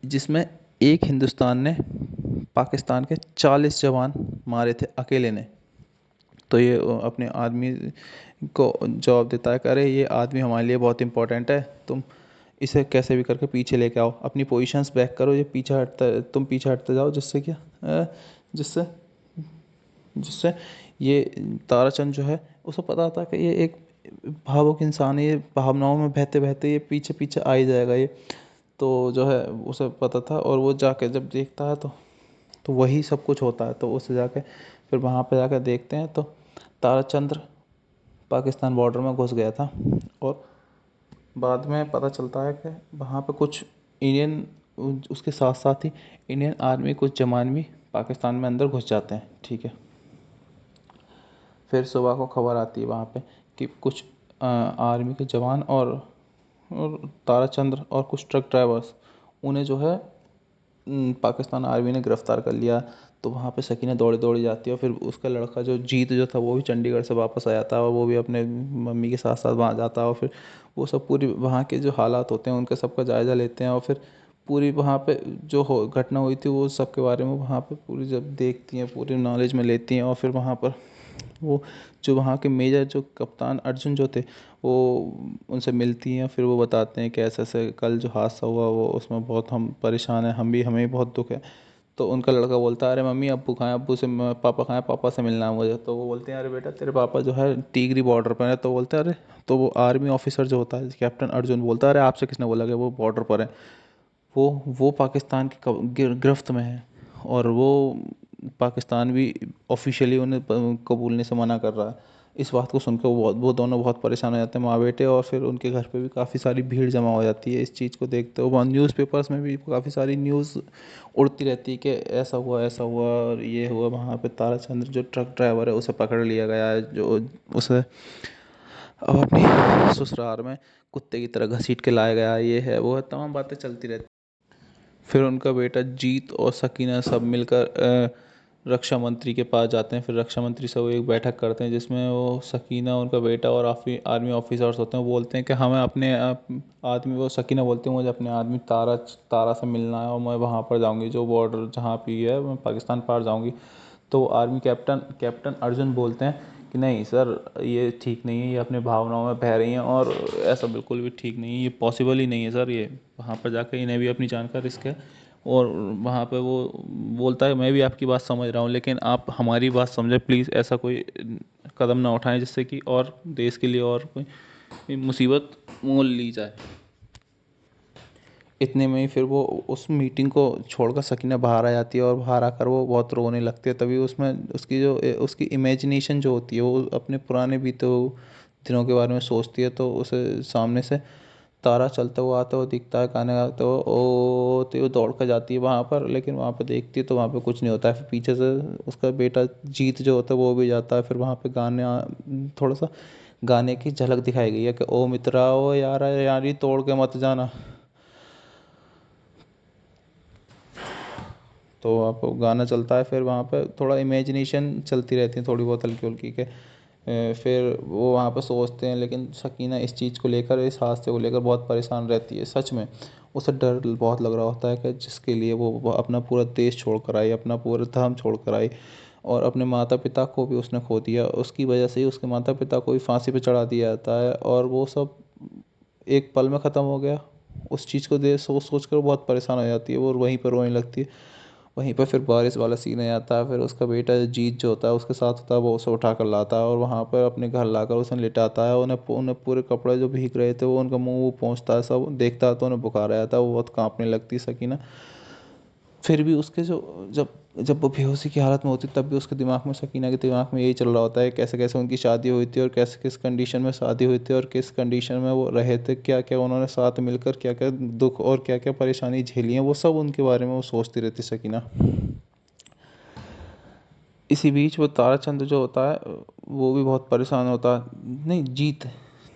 S1: जिसमें एक हिंदुस्तान ने पाकिस्तान के 40 जवान मारे थे अकेले ने। तो ये अपने आदमी को जवाब देता है कि अरे ये आदमी हमारे लिए बहुत इंपॉर्टेंट है, तुम इसे कैसे भी करके पीछे लेके आओ, अपनी पोजीशंस बैक करो, ये पीछे हटता, तुम पीछे हटते जाओ, जिससे क्या जिससे जिससे ये ताराचंद जो है उसे पता था कि ये एक भावुक इंसान है, ये भावनाओं में बहते बहते ये पीछे पीछे आ ही जाएगा ये। तो जो है उसे पता था, और वो जाके जब देखता है तो वही सब कुछ होता है। तो उसे जाके फिर वहाँ पे जाकर देखते हैं तो ताराचंद्र पाकिस्तान बॉर्डर में घुस गया था। और बाद में पता चलता है कि वहाँ पे कुछ इंडियन, उसके साथ साथ ही इंडियन आर्मी कुछ जवान भी पाकिस्तान में अंदर घुस जाते हैं। ठीक है। फिर सुबह को खबर आती है वहाँ पे कि कुछ आर्मी के जवान और ताराचंद्र और कुछ ट्रक ड्राइवर्स, उन्हें जो है पाकिस्तान आर्मी ने गिरफ्तार कर लिया। तो वहाँ पे सकीना दौड़ी दौड़ी जाती है, और फिर उसका लड़का जो जीत जो था वो भी चंडीगढ़ से वापस आया था, और वो भी अपने मम्मी के साथ साथ वहाँ जाता है। और फिर वो सब पूरी वहाँ के जो हालात होते हैं उनका सबका जायज़ा लेते हैं, और फिर पूरी वहाँ पे जो हो घटना हुई थी वो सब के बारे में वहाँ पे पूरी जब देखती हैं, पूरी नॉलेज में लेती हैं। और फिर वहाँ पर वो जो वहाँ के मेजर जो कप्तान अर्जुन जो थे, वो उनसे मिलती हैं। फिर वो बताते हैं कि ऐसे ऐसे कल जो हादसा हुआ वो उसमें बहुत हम परेशान हैं, हमें भी बहुत दुख है। तो उनका लड़का बोलता है, अरे मम्मी अब्बू कहाँ हैं, अब्बू से पापा कहाँ हैं, पापा से मिलना है मुझे। तो वो बोलते हैं, अरे बेटा तेरे पापा जो है टीगरी बॉर्डर पर है। तो बोलते हैं अरे, तो वो आर्मी ऑफिसर जो होता है कैप्टन अर्जुन बोलता है, अरे आपसे किसने बोला कि वो बॉर्डर पर है, वो पाकिस्तान की गिरफ्त में है। और वो पाकिस्तान भी ऑफिशियली उन्हें कबूलने से मना कर रहा है। इस बात को सुनकर वो दोनों बहुत परेशान हो जाते हैं, माँ बेटे। और फिर उनके घर पे भी काफ़ी सारी भीड़ जमा हो जाती है इस चीज़ को देखते हुए। वहाँ न्यूज़पेपर्स में भी काफ़ी सारी न्यूज़ उड़ती रहती है कि ऐसा हुआ और ये हुआ। वहाँ पे ताराचंद्र जो ट्रक ड्राइवर है उसे पकड़ लिया गया है, जो उसे अब अपनी ससुराल में कुत्ते की तरह घसीट के लाया गया है, ये है वो है, तमाम बातें चलती रहती। फिर उनका बेटा जीत और सकीना सब मिलकर रक्षा मंत्री के पास जाते हैं। फिर रक्षा मंत्री से वो एक बैठक करते हैं जिसमें वो सकीना, उनका बेटा और आर्मी ऑफिसर्स होते हैं, वो बोलते हैं कि हमें अपने आदमी, वो सकीना बोलती है मुझे अपने आदमी तारा तारा से मिलना है और मैं वहाँ पर जाऊँगी, जो बॉर्डर जहाँ भी है मैं पाकिस्तान पार जाऊँगी। तो आर्मी कैप्टन कैप्टन अर्जुन बोलते हैं कि नहीं सर, ये ठीक नहीं है, ये अपने भावनाओं में बह रही हैं, और ऐसा बिल्कुल भी ठीक नहीं है, ये पॉसिबल ही नहीं है सर, ये वहाँ पर जाकर इन्हें भी अपनी जान का रिस्क है। और वहाँ पे वो बोलता है, मैं भी आपकी बात समझ रहा हूँ, लेकिन आप हमारी बात समझें प्लीज़, ऐसा कोई कदम ना उठाएं जिससे कि और देश के लिए और कोई मुसीबत मोल ली जाए। इतने में ही फिर वो उस मीटिंग को छोड़कर सकीना बाहर आ जाती है, और बाहर आकर वो बहुत रोने लगती है। तभी उसमें उसकी जो उसकी इमेजिनेशन जो होती है, वो अपने पुराने बीते हुए दिनों के बारे में सोचती है। तो उसे सामने से तारा चलता हुआ आता हुआ दिखता है, गाने गाता हुआ, ओ, तो वो दौड़ कर जाती है वहाँ पर। लेकिन वहाँ पर देखती है तो वहाँ पर कुछ नहीं होता है। फिर पीछे से उसका बेटा जीत जो होता है वो भी जाता है। फिर वहाँ पे थोड़ा सा गाने की झलक दिखाई गई है कि ओ मित्रा, ओ यार यारी तोड़ के मत जाना। तो आप गाना चलता है, फिर वहाँ पे थोड़ा इमेजिनेशन चलती रहती है थोड़ी बहुत हल्की हल्की के। फिर वो वहाँ पे सोचते हैं, लेकिन सकीना इस चीज़ को लेकर, इस हादसे को लेकर बहुत परेशान रहती है। सच में उसे डर बहुत लग रहा होता है कि जिसके लिए वो अपना पूरा देश छोड़ कर आई, अपना पूरा धर्म छोड़ कर आई, और अपने माता पिता को भी उसने खो दिया। उसकी वजह से ही उसके माता पिता को भी फांसी पे चढ़ा दिया जाता है, और वो सब एक पल में ख़त्म हो गया। उस चीज़ को देख सोच सोच कर बहुत परेशान हो जाती है वो, और वहीं पर रोने लगती है। वहीं पर फिर बारिश वाला सीन आ जाता है। फिर उसका बेटा जीत जो होता है उसके साथ होता है, वो उसे उठा कर लाता है और वहाँ पर अपने घर लाकर उसे लिटाता है। उन्हें उन्हें पूरे कपड़े जो भीग रहे थे वो उनका मुंह वो पोंछता है, सब देखता है तो उन्हें बुखार आ जाता है, वो बहुत कांपने लगती है सकीना। फिर भी उसके जो जब जब वो बेहोशी की हालत में होती तब भी उसके दिमाग में, सकीना के दिमाग में यही चल रहा होता है कैसे कैसे उनकी शादी हुई थी, और कैसे किस कंडीशन में शादी हुई थी, और किस कंडीशन में वो रहे थे, क्या क्या उन्होंने साथ मिलकर क्या क्या दुख और क्या क्या परेशानी झेली हैं, वो सब उनके बारे में वो सोचती रहती सकीना। इसी बीच वो ताराचंद जो होता है वो भी बहुत परेशान होता है, नहीं जीत,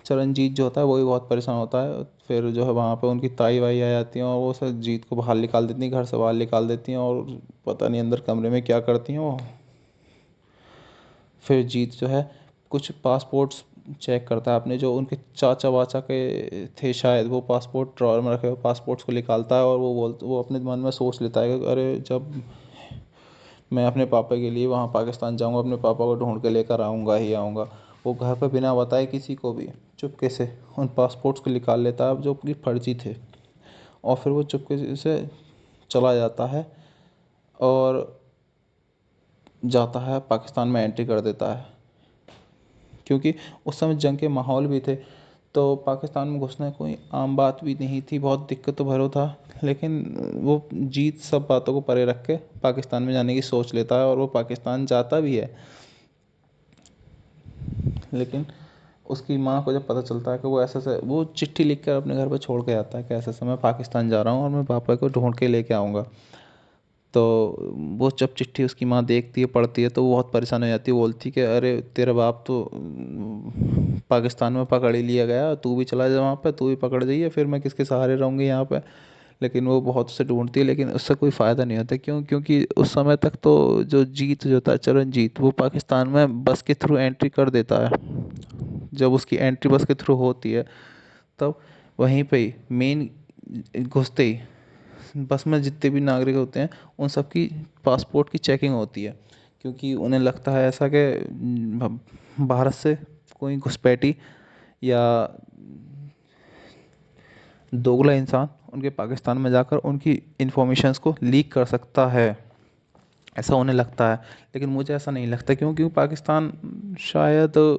S1: चरणजीत जो होता है वो भी बहुत परेशान होता है। फिर जो है वहाँ पे उनकी ताई वाई आ जाती हैं, और वो सब जीत को बाहर निकाल देती हैं, घर से बाहर निकाल देती हैं, और पता नहीं अंदर कमरे में क्या करती हैं वो। फिर जीत जो है कुछ पासपोर्ट्स चेक करता है अपने, जो उनके चाचा वाचा के थे शायद, वो पासपोर्ट ड्रॉअर में रखे हुए पासपोर्ट्स को निकालता है, और वो अपने मन में सोच लेता है कि अरे जब मैं अपने पापा के लिए वहाँ पाकिस्तान जाऊँगा, अपने पापा को ढूंढ के लेकर आऊँगा ही आऊँगा। वो घर पर बिना बताए किसी को भी चुपके से उन पासपोर्ट्स को निकाल लेता है जो कि फर्जी थे, और फिर वो चुपके से चला जाता है। और जाता है पाकिस्तान में एंट्री कर देता है, क्योंकि उस समय जंग के माहौल भी थे, तो पाकिस्तान में घुसना कोई आम बात भी नहीं थी, बहुत दिक्कत भरा था। लेकिन वो जीत सब बातों को परे रख के पाकिस्तान में जाने की सोच लेता है और वो पाकिस्तान जाता भी है। लेकिन उसकी माँ को जब पता चलता है कि वो ऐसे से वो चिट्ठी लिख कर अपने घर पे छोड़ के आता है कि ऐसे ऐसे मैं पाकिस्तान जा रहा हूँ और मैं पापा को ढूंढ के लेके आऊँगा। तो वो जब चिट्ठी उसकी माँ देखती है, पढ़ती है, तो वो बहुत परेशान हो जाती है, बोलती कि अरे तेरा बाप तो पाकिस्तान में पकड़ ही लिया गया, तू भी चला जा वहाँ पे, तू भी पकड़ जाइए, फिर मैं किसके सहारे रहूँगी यहाँ पे। लेकिन वो बहुत उसे ढूंढती है, लेकिन उससे कोई फ़ायदा नहीं होता। क्यों? क्योंकि उस समय तक तो जो जीत जो था, चरणजीत, वो पाकिस्तान में बस के थ्रू एंट्री कर देता है। जब उसकी एंट्री बस के थ्रू होती है, तब वहीं पे ही मेन घुसते ही बस में जितने भी नागरिक होते हैं उन सब की पासपोर्ट की चेकिंग होती है, क्योंकि उन्हें लगता है ऐसा कि भारत से कोई घुसपैठी या दोगला इंसान उनके पाकिस्तान में जाकर उनकी इंफॉर्मेशंस को लीक कर सकता है, ऐसा उन्हें लगता है। लेकिन मुझे ऐसा नहीं लगता, क्योंकि पाकिस्तान शायद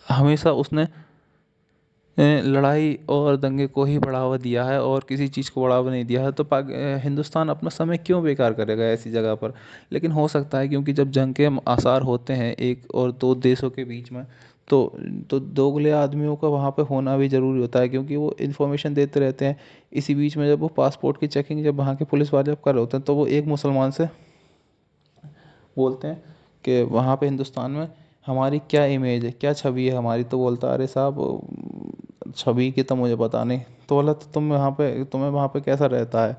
S1: हमेशा उसने लड़ाई और दंगे को ही बढ़ावा दिया है और किसी चीज़ को बढ़ावा नहीं दिया है। तो हिंदुस्तान अपना समय क्यों बेकार करेगा ऐसी जगह पर? लेकिन हो सकता है, क्योंकि जब जंग के आसार होते हैं एक और दो देशों के बीच में, तो दोगले आदमियों का वहाँ पे होना भी ज़रूरी होता है, क्योंकि वो इन्फॉर्मेशन देते रहते हैं। इसी बीच में जब वो पासपोर्ट की चेकिंग जब वहाँ के पुलिस वाले जब कर रहे होते हैं, तो वो एक मुसलमान से बोलते हैं कि वहाँ पे हिंदुस्तान में हमारी क्या इमेज है, क्या छवि है हमारी। तो बोलता अरे साहब छवि की तो मुझे पता नहीं। तो बोला तो तुम्हें वहाँ पे कैसा रहता है?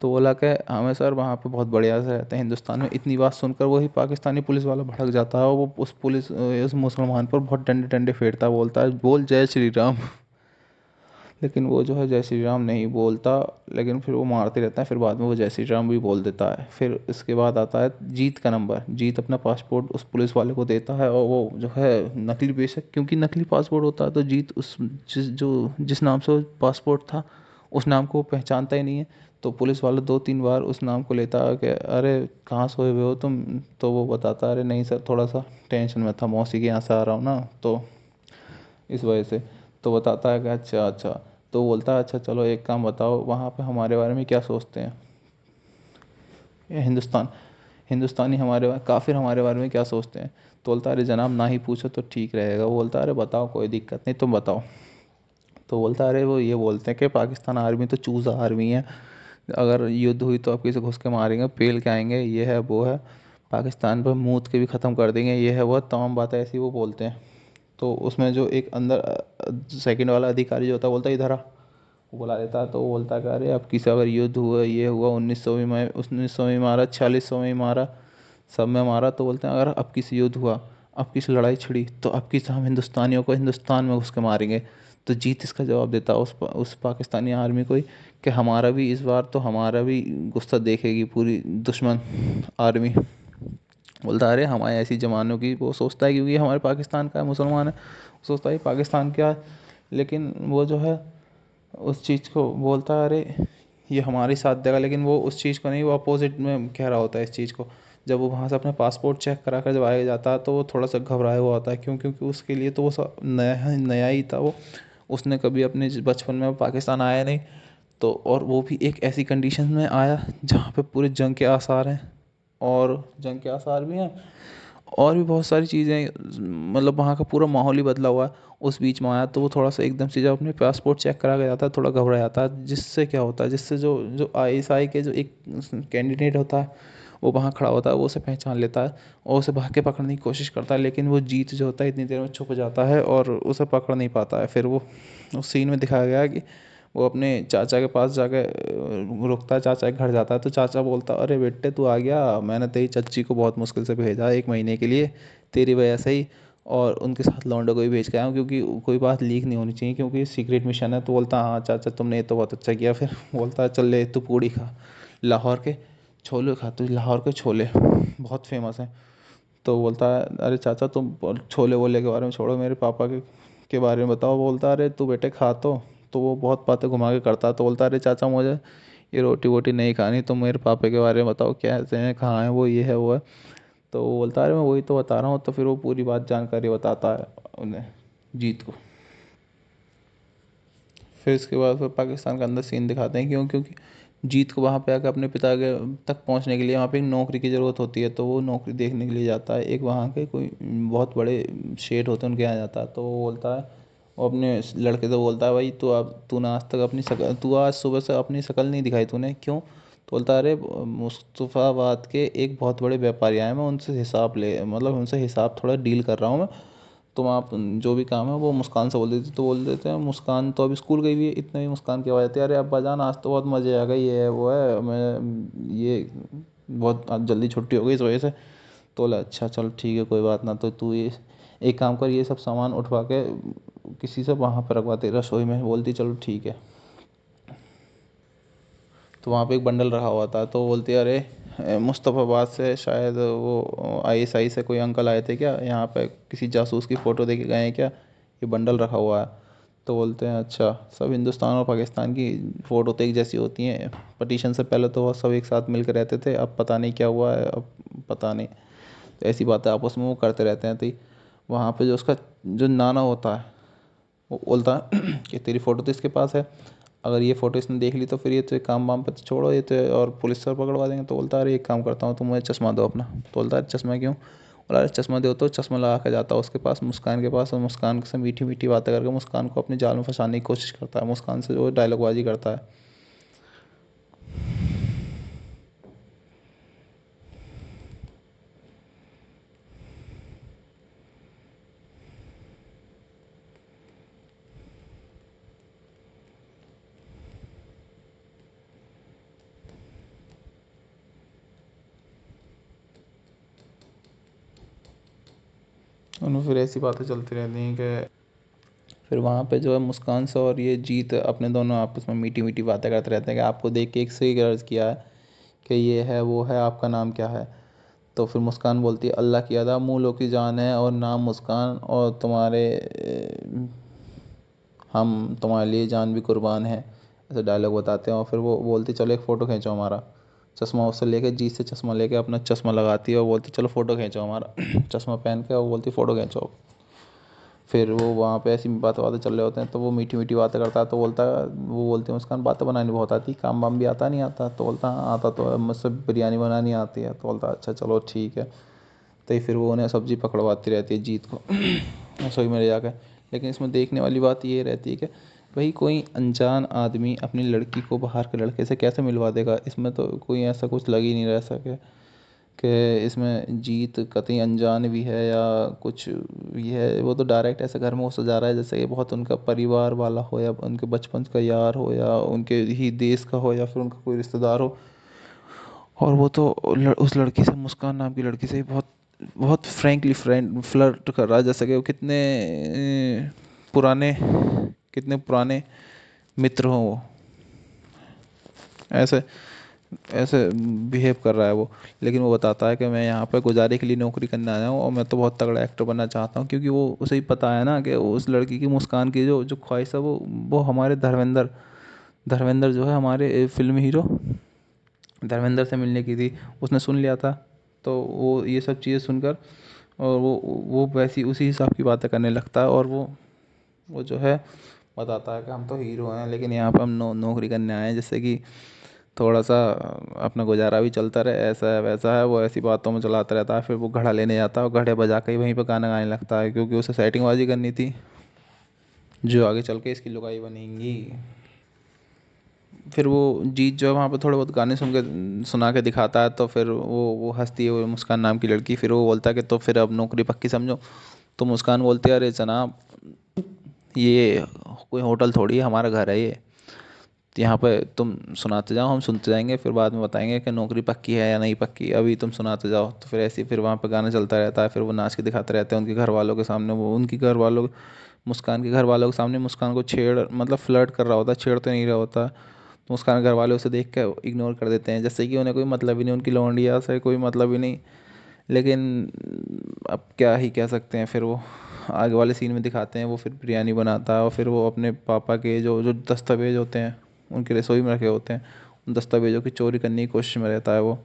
S1: तो बोला कि हमें सर वहाँ पे बहुत बढ़िया से रहते हैं हिंदुस्तान में। इतनी बात सुनकर वही पाकिस्तानी पुलिस वाला भड़क जाता है और वो उस मुसलमान पर बहुत डंडे डंडे फेरता है, बोलता है बोल जय श्री राम। लेकिन वो जो है जय श्री राम नहीं बोलता, लेकिन फिर वो मारते रहता है। फिर बाद में वो जय श्री राम भी बोल देता है। फिर इसके बाद आता है जीत का नंबर। जीत अपना पासपोर्ट उस पुलिस वाले को देता है और वो जो है नकली, बेशक क्योंकि नकली पासपोर्ट होता है, तो जीत उस जिस नाम से वो पासपोर्ट था उस नाम को वो पहचानता ही नहीं है। तो पुलिस वाला दो तीन बार उस नाम को लेता है कि अरे कहाँ सोए हुए हो तुम? तो वो बताता है अरे नहीं सर, थोड़ा सा टेंशन में था, मौसी के यहाँ से आ रहा हूँ ना, तो इस वजह से। तो बताता है कि अच्छा अच्छा। तो बोलता है अच्छा चलो एक काम बताओ, वहाँ पे हमारे बारे में क्या सोचते हैं? ये हिंदुस्तानी काफिर हमारे बारे में क्या सोचते हैं? तो बोलता है अरे जनाब ना ही पूछो तो ठीक रहेगा। वो बोलता है अरे बताओ, कोई दिक्कत नहीं, तुम बताओ। तो बोलता है अरे वो ये बोलते हैं कि पाकिस्तान आर्मी तो चूज़ा आर्मी है, अगर युद्ध हुई तो आपके से घुस के मारेंगे, पेल के आएंगे, ये है वो है, पाकिस्तान पर मूत के भी ख़त्म कर देंगे, ये है वो तमाम बातें ऐसी वो बोलते हैं। तो उसमें जो एक अंदर सेकंड वाला अधिकारी जो होता है, बोलता है इधर आ। वो बुला देता है। तो वो बोलता है कि अरे अब किसी अगर युद्ध हुआ, ये हुआ 1900 में, मैं 1900 में मारा, 4600 में मारा, सब में मारा, तो बोलते हैं अगर अब किसी युद्ध हुआ, अब किसी लड़ाई छिड़ी, तो अब किसी हम हिंदुस्तानियों को हिंदुस्तान में घुस के मारेंगे। तो जीत इसका जवाब देता है उस पाकिस्तानी आर्मी को ही कि हमारा भी इस बार तो हमारा भी गुस्सा देखेगी पूरी दुश्मन आर्मी। बोलता है अरे हमारे ऐसी जवानों की, वो सोचता है क्योंकि हमारे पाकिस्तान का है, मुसलमान है, सोचता है पाकिस्तान क्या है। लेकिन वो जो है उस चीज़ को बोलता है अरे ये हमारे साथ देगा, लेकिन वो उस चीज़ को नहीं, वो अपोजिट में कह रहा होता है इस चीज़ को। जब वो वहाँ से अपने पासपोर्ट चेक करा कर जब आया जाता है, तो वो थोड़ा सा घबराया हुआ होता है। क्यों? क्योंकि उसके लिए तो वो सब नया नया ही था वो। उसने कभी अपने बचपन में पाकिस्तान आया नहीं। तो और वो भी एक ऐसी कंडीशन में आया जहाँ पे पूरे जंग के आसार हैं, और जंग के आसार भी हैं, और भी बहुत सारी चीज़ें, मतलब वहाँ का पूरा माहौल ही बदला हुआ है। उस बीच में आया तो वो थोड़ा सा एकदम से जब अपने पासपोर्ट चेक करा के जाता है, थोड़ा घबरा जाता है। जिससे क्या होता है, जिससे जो जो आईएसआई के जो एक कैंडिडेट होता है वो वहाँ खड़ा होता है, वो उसे पहचान लेता है और उसे भाग के पकड़ने की कोशिश करता है। लेकिन वो जीत जो होता है इतनी देर में छुप जाता है और उसे पकड़ नहीं पाता है। फिर वो उस सीन में दिखाया गया है कि वो अपने चाचा के पास जाके रुकता है, चाचा के घर जाता है। तो चाचा बोलता है अरे बेटे तू आ गया, मैंने तेरी चच्ची को बहुत मुश्किल से भेजा 1 महीने के लिए तेरी वजह से ही, और उनके साथ लौंडे को भी भेज के आया हूँ, क्योंकि कोई बात लीक नहीं होनी चाहिए, क्योंकि सीक्रेट मिशन है। तो बोलता हाँ चाचा तुमने ये तो बहुत अच्छा किया। फिर बोलता है चल ले तू पूड़ी खा, लाहौर के छोले खा, तू लाहौर के छोले बहुत फेमस हैं। तो बोलता है अरे चाचा तुम छोले वोले के बारे में छोड़ो, मेरे पापा के बारे में बताओ। बोलता है अरे तू बेटे खा तो वो बहुत बातें घुमा के करता है। तो बोलता है अरे चाचा मुझे ये रोटी वोटी नहीं खानी, तुम मेरे पापा के बारे में बताओ कैसे हैं, कहाँ हैं वो, ये है वो है। तो वो बोलता है, अरे मैं वही तो बता रहा हूँ। तो फिर वो पूरी बात जानकारी बताता है उन्हें, जीत को। फिर इसके बाद फिर पाकिस्तान का अंदर सीन दिखाते हैं, क्यों, क्योंकि जीत को वहाँ पे आकर अपने पिता के तक पहुँचने के लिए वहाँ पे एक नौकरी की ज़रूरत होती है। तो वो नौकरी देखने के लिए जाता है, एक वहाँ के कोई बहुत बड़े शेठ होते हैं उनके यहाँ जाता है। तो वो बोलता है, वो अपने लड़के से बोलता है, भाई तो अब तूने आज तक अपनी शकल, तू आज सुबह से अपनी शकल नहीं दिखाई तूने, क्यों? तो बोलता है, अरे मुस्तफ़ाबाद के एक बहुत बड़े व्यापारी आए, मैं उनसे हिसाब ले, मतलब उनसे हिसाब थोड़ा डील कर रहा हूँ मैं। तुम आप जो भी काम है वो मुस्कान से बोल देती। तो बोल देते हैं, मुस्कान तो अभी स्कूल गई हुई है। इतने ही मुस्कान की आवाज़ आती है, अरे अब्बा जान आज तो बहुत मज़े आ गई, ये है वो है, मैं ये बहुत आज जल्दी छुट्टी हो गई इस वजह से। तो बोला, अच्छा चल ठीक है कोई बात ना, तो तू ये एक काम कर, ये सब सामान उठवा के किसी से वहाँ पर रखवाते रसोई में। बोलती चलो ठीक है। तो वहाँ पे एक बंडल रखा हुआ था। तो बोलती है, अरे मुस्तफ़ाबाद से शायद वो आईएसआई से कोई अंकल आए थे क्या, यहाँ पे किसी जासूस की फ़ोटो देके गए हैं क्या, ये बंडल रखा हुआ है। तो बोलते हैं, अच्छा सब हिंदुस्तान और पाकिस्तान की फ़ोटो तो एक जैसी होती हैं, पटिशन से पहले तो वो सब एक साथ मिल कर रहते थे, अब पता नहीं क्या हुआ है, अब पता नहीं। तो ऐसी बातें आपस में वो करते रहते हैं। तो वहाँ पे जो उसका जो नाना होता है, वो बोलता है कि तेरी फ़ोटो तो इसके पास है, अगर ये फ़ोटो इसने देख ली तो फिर ये तो काम वाम पर छोड़ो, ये तो और पुलिस सर पकड़वा देंगे। तो बोलता है, अरे एक काम करता हूँ, तुम मुझे चश्मा दो अपना। तो बोलता है, चश्मा क्यों? बोला, अरे चश्मा दो। तो चश्मा लगा के जाता है उसके पास, मुस्कान के पास, और मुस्कान से मीठी मीठी बातें करके मुस्कान को अपने जाल में फंसाने की कोशिश करता है, मुस्कान से जो डायलॉगबाजी करता है। उनमें फिर ऐसी बातें चलती रहती हैं कि फिर वहाँ पे जो है मुस्कान से और ये जीत अपने दोनों आपस में मीठी मीठी बातें करते रहते हैं कि आपको देख के एक से ही गर्ज किया है कि ये है वो है, आपका नाम क्या है? तो फिर मुस्कान बोलती है, अल्लाह की अदा मूलों की जान है और नाम मुस्कान, और तुम्हारे हम तुम्हारे लिए जान भी कुर्बान है, ऐसे डायलॉग बताते हैं। और फिर वो बोलती, चलो एक फ़ोटो खींचो हमारा। चश्मा उससे लेके, जीत से चश्मा लेके अपना चश्मा लगाती है और बोलती, चलो फ़ोटो खींचो हमारा। चश्मा पहन के और बोलती, फ़ोटो खींचो। फिर वो वहाँ पे ऐसी बातें बातें चल रहे होते हैं, तो वो मीठी मीठी बातें करता है। तो बोलता है, वो बोलती है मुस्कान, बातें बनानी बहुत आती, काम वाम भी आता नहीं आता? तो बोलता हाँ आता तो है, मुझसे बिरयानी बनानी आती है। तो बोलता अच्छा चलो ठीक है। तो ही फिर वो उन्हें सब्ज़ी पकड़वाती रहती है जीत को, रसोई में ले जाकर। लेकिन इसमें देखने वाली बात ये रहती है कि भाई कोई अनजान आदमी अपनी लड़की को बाहर के लड़के से कैसे मिलवा देगा? इसमें तो कोई ऐसा कुछ लग ही नहीं रह सके कि इसमें जीत कतई अनजान भी है या कुछ भी है। वो तो डायरेक्ट ऐसे घर में वो सजा रहा है जैसे कि बहुत उनका परिवार वाला हो, या उनके बचपन का यार हो, या उनके ही देश का हो, या फिर उनका कोई रिश्तेदार हो। और वो तो उस लड़की से, मुस्कान नाम की लड़की से बहुत बहुत फ्रैंकली फ्लर्ट कर रहा है, जैसे कि वो पुराने कितने पुराने मित्र हों वो, ऐसे ऐसे बिहेव कर रहा है वो। लेकिन वो बताता है कि मैं यहाँ पर गुजारे के लिए नौकरी करने आया हूँ और मैं तो बहुत तगड़ा एक्टर बनना चाहता हूँ, क्योंकि वो उसे ही पता है ना कि उस लड़की की, मुस्कान की जो जो ख्वाहिश है, वो हमारे धर्मेंद्र धर्मेंद्र जो है हमारे फिल्म हीरो धर्मेंद्र से मिलने की थी। उसने सुन लिया था। तो वो ये सब चीज़ें सुनकर, और वो वैसी उसी हिसाब की बातें करने लगता है। और वो जो है बताता है कि हम तो हीरो हैं, लेकिन यहाँ पे हम नौकरी करने आए हैं, जिससे कि थोड़ा सा अपना गुजारा भी चलता रहे, ऐसा है वैसा है। वो ऐसी बातों में चलाता रहता है। फिर वो घड़ा लेने जाता है और घड़े बजा के ही वहीं पर गाना गाने लगता है, क्योंकि उसे सेटिंगबाजी करनी थी जो आगे चल के इसकी लुगाई बनेंगी। फिर वो जीत जो है वहाँ पे थोड़े बहुत गाने सुना के दिखाता है। तो फिर वो हंसती है, वो मुस्कान नाम की लड़की। फिर वो बोलता है कि तो फिर अब नौकरी पक्की समझो। तो मुस्कान बोलती है, अरे जनाब, ये कोई होटल थोड़ी है, हमारा घर है ये। यहाँ पे तुम सुनाते जाओ, हम सुनते जाएंगे, फिर बाद में बताएंगे कि नौकरी पक्की है या नहीं पक्की, अभी तुम सुनाते जाओ। तो फिर ऐसे ही फिर वहाँ पे गाना चलता रहता है। फिर वो नाच के दिखाते रहते हैं उनके घर वालों के सामने। वो उनके घर वालों, मुस्कान के घर वालों के सामने मुस्कान को छेड़, मतलब फ्लर्ट कर रहा होता है, छेड़ तो नहीं रहा होता। तो मुस्कान के घर वाले उसे देख के इग्नोर कर देते हैं, जैसे कि उन्हें कोई मतलब ही नहीं, उनकी लौंडिया से कोई मतलब ही नहीं। लेकिन अब क्या ही कह सकते हैं। फिर वो आगे वाले सीन में दिखाते हैं, वो फिर बिरयानी बनाता है और फिर वो अपने पापा के जो जो दस्तावेज होते हैं उनके रसोई में रखे होते हैं, दस्तावेज़ों की चोरी करने की कोशिश में रहता है वो।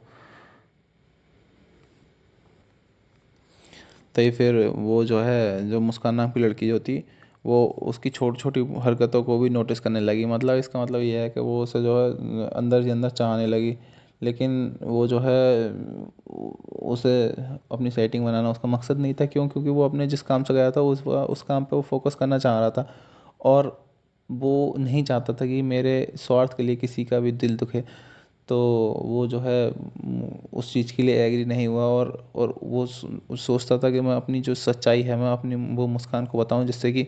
S1: तो फिर वो जो है, जो मुस्कान नाम की लड़की जो थी, वो उसकी छोटी छोटी हरकतों को भी नोटिस करने लगी। मतलब इसका मतलब ये है कि वो उसे जो है अंदर ही अंदर चाहने लगी। लेकिन वो जो है उसे अपनी सेटिंग बनाना उसका मकसद नहीं था। क्यों? क्योंकि वो अपने जिस काम से गया था उस काम पे वो फोकस करना चाह रहा था, और वो नहीं चाहता था कि मेरे स्वार्थ के लिए किसी का भी दिल दुखे। तो वो जो है उस चीज़ के लिए एग्री नहीं हुआ, और वो सोचता था कि मैं अपनी जो सच्चाई है मैं अपनी वो मुस्कान को बताऊं, जिससे कि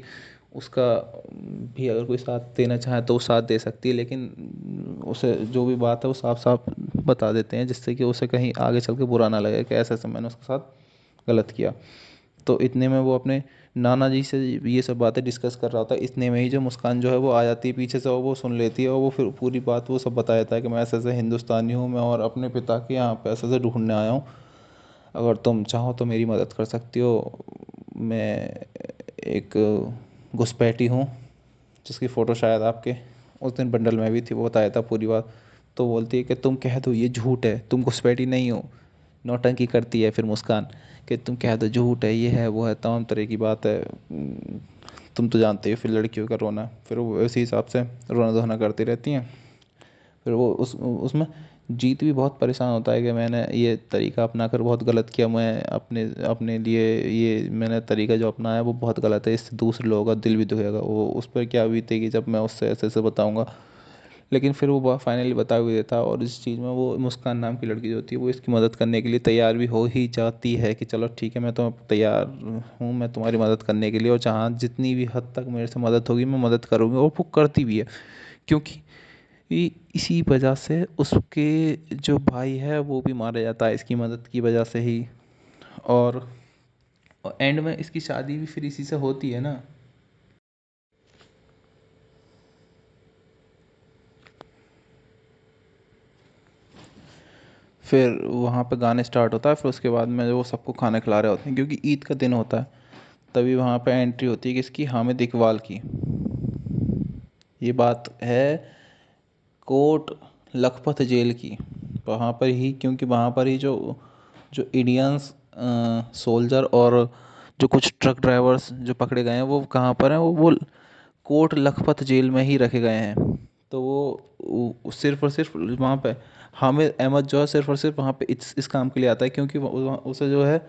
S1: उसका भी अगर कोई साथ देना चाहे तो वो साथ दे सकती है। लेकिन उसे जो भी बात है वो साफ साफ बता देते हैं, जिससे कि उसे कहीं आगे चल के बुरा ना लगे कि ऐसा ऐसा मैंने उसके साथ गलत किया। तो इतने में वो अपने नाना जी से ये सब बातें डिस्कस कर रहा होता है। इतने में ही जो मुस्कान जो है वो आ जाती है पीछे से, और वो सुन लेती है, और वो फिर पूरी बात वो सब बता देता है कि मैं ऐसे ऐसे हिंदुस्तानी हूँ मैं, और अपने पिता के यहाँ पे ऐसे ऐसे ढूंढने आया हूँ। अगर तुम चाहो तो मेरी मदद कर सकती हो। मैं एक घुसपैठी हूँ, जिसकी फ़ोटो शायद आपके उस दिन बंडल में भी थी। वो बताया था पूरी बात। तो बोलती है कि तुम कह दो ये झूठ है, तुम घुसपैठी नहीं हो। नौटंकी करती है फिर मुस्कान कि तुम कह दो झूठ है, ये है वो है, तमाम तरह की बात है। तुम तो जानते हो फिर लड़कियों का रोना। फिर वो उसी हिसाब से रोना धोना करती रहती हैं। फिर वो उसमें जीत भी बहुत परेशान होता है कि मैंने ये तरीका अपना कर बहुत गलत किया। मैं अपने अपने लिए ये मैंने तरीका जो अपनाया वो बहुत गलत है, इससे दूसरे लोगों का दिल भी दुखेगा। वो उस पर क्या बीतेगी जब मैं उससे ऐसे ऐसे बताऊंगा। लेकिन फिर वो फाइनली बता भी देता है, और इस चीज़ में वो मुस्कान नाम की लड़की जो होती है वो इसकी मदद करने के लिए तैयार भी हो ही जाती है कि चलो ठीक है मैं तो तैयार हूँ, मैं तुम्हारी मदद करने के लिए, और जहाँ जितनी भी हद तक मेरे से मदद होगी मैं मदद करूँगी। और वो करती भी है, क्योंकि इसी वजह से उसके जो भाई है वो भी मारा जाता है इसकी मदद की वजह से ही। और एंड में इसकी शादी भी फिर इसी से होती है ना। फिर वहाँ पे गाने स्टार्ट होता है। फिर उसके बाद में वो सबको खाना खिला रहे होते हैं, क्योंकि ईद का दिन होता है। तभी वहाँ पे एंट्री होती है किसकी? हामिद इकबाल की। ये बात है कोट लखपत जेल की। वहाँ पर ही, क्योंकि वहाँ पर ही जो जो इंडियंस सोल्जर और जो कुछ ट्रक ड्राइवर्स जो पकड़े गए हैं वो कहाँ पर हैं? वो कोट लखपत जेल में ही रखे गए हैं। तो वो सिर्फ और सिर्फ वहाँ पे हामिद अहमद जो है सिर्फ और सिर्फ वहाँ पे इस काम के लिए आता है, क्योंकि उसे जो है